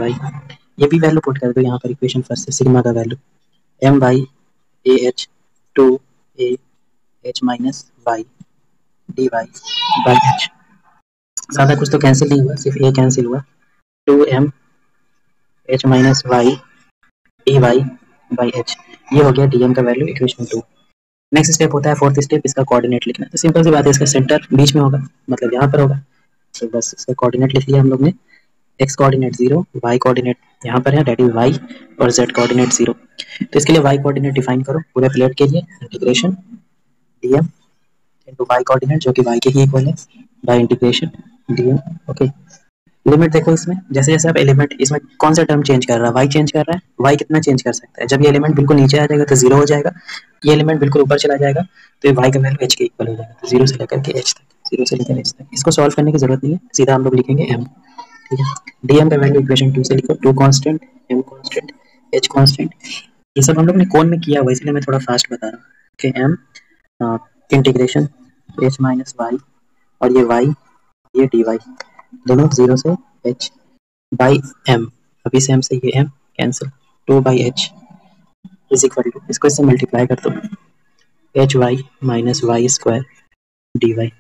S1: ये भी वैल्यू पुट कर दो यहाँ पर इक्वेशन फर्स्ट से, सिग्मा का value m by a h 2a h minus Y dy by h, ज़्यादा कुछ तो कैंसिल नहीं हुआ, सिर्फ a कैंसिल हुआ, 2m h minus Y dy by h, ये हो गया dm का वैल्यू, इक्वेशन 2। नेक्स्ट स्टेप होता है फोर्थ स्टेप, इसका कोऑर्डिनेट लिखना, तो सिंपल सी बात है, इसका सेंटर बीच में होगा, मतलब यहाँ पर होगा, तो बस इसका कोऑर्डिनेट लिख लिया हम लोग ने, x कोऑर्डिनेट 0, y कोऑर्डिनेट यहाँ पर है, दैट इज y, और z कोऑर्डिनेट 0, तो इसके लिए y कोऑर्डिनेट डिफाइन करो पूरे प्लेट के लिए, integration dm into y coordinate जो कि y के ही इक्वल है bye integration dm, okay. Limit देखो इसमें, जैसे जैसे आप एलिमेंट, इसमें कौन सा टर्म चेंज कर रहा है, y चेंज कर रहा है, y कितना चेंज कर सकता है, जब ये एलिमेंट बिल्कुल नीचे आ जाएगा तो 0 हो जाएगा, ये एलिमेंट बिल्कुल ऊपर चला जाएगा तो ये y का वैल्यू h के इक्वल हो जाएगा, तो 0 से लेकर के h तक, इसको सॉल्व करने की जरूरत नहीं है, सीधा हम लोग लिखेंगे m, ठीक है। dm का वैल्यू इक्वेशन 2 से लिखो, 2 constant m constant H constant. ये सब हम लोग ने कोन में किया हुआ, इसलिए मैं थोड़ा फास्ट बता रहा हूँ। Okay, M integration H minus Y, और ये वाई, ये डी वाई, दोनों 0 से h बाई एम। अभी से एम से ये M cancel, 2 by H is equal to, इसको इससे मल्टीप्लाई कर दो, H Y minus Y square D Y.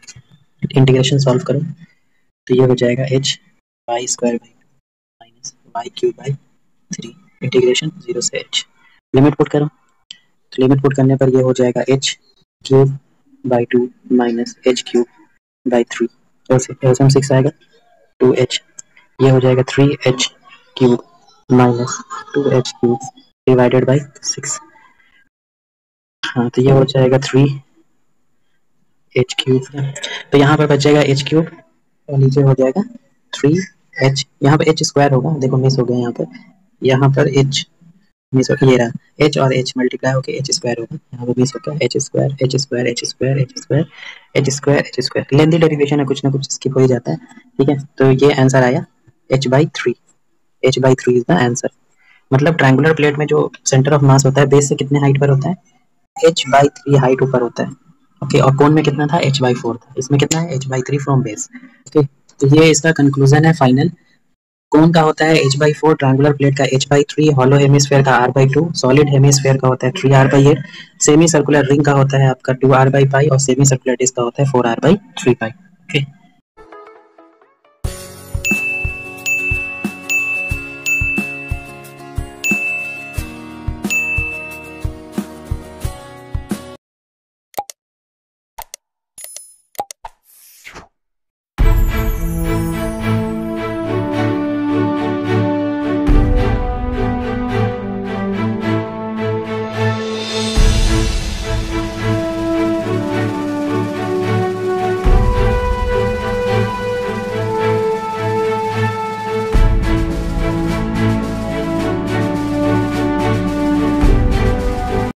S1: Integration solve करो तो ये हो जाएगा H Y square by minus Y cube by 3, integration 0 से h। लिमिट पुट करो तो लिमिट पुट करने पर ये हो जाएगा h cube by 2 minus h cube by 3, LCM 6 आएगा, 2h, ये हो जाएगा 3h cube minus 2h cube divided by 6। हाँ, तो ये हो जाएगा 3h क्यूब, तो यहाँ पर बच जाएगा h क्यूब और नीचे हो जाएगा 3h, यहाँ पर h स्क्वायर होगा, देखो मिस हो गया यहाँ पर h मिस हो, ये रहा h और h मल्टीप्लाई होकर h स्क्वायर होगा, यहाँ पर मिस हो गया h square h square h square h square h square h square. Lengthy derivation है, कुछ ना कुछ स्किप हो ही जाता है, ठीक है। तो ये आंसर आया h/3, h/3 is the answer. मतलब ट्रायंगुलर प्लेट में जो सेंटर ऑफ मास होता है बेस से कितने हाइट पर होता है, h/3 हाइट ऊपर होता है। ओके, और कोन में कितना था, h/4 था, इसमें कितना है, h/3 फ्रॉम बेस। ओके, तो ये इसका कंक्लूजन है फाइनल। कोन का होता है h/4, ट्रायंगुलर प्लेट का h/3, हॉलो हेमिस्फीयर का r/2, सॉलिड हेमिस्फीयर का होता है 3r/8, सेमी सर्कुलर रिंग का होता है आपका 2r/π, और सेमी सर्कुलर डिस्क का होता है 4r/3π। ओके।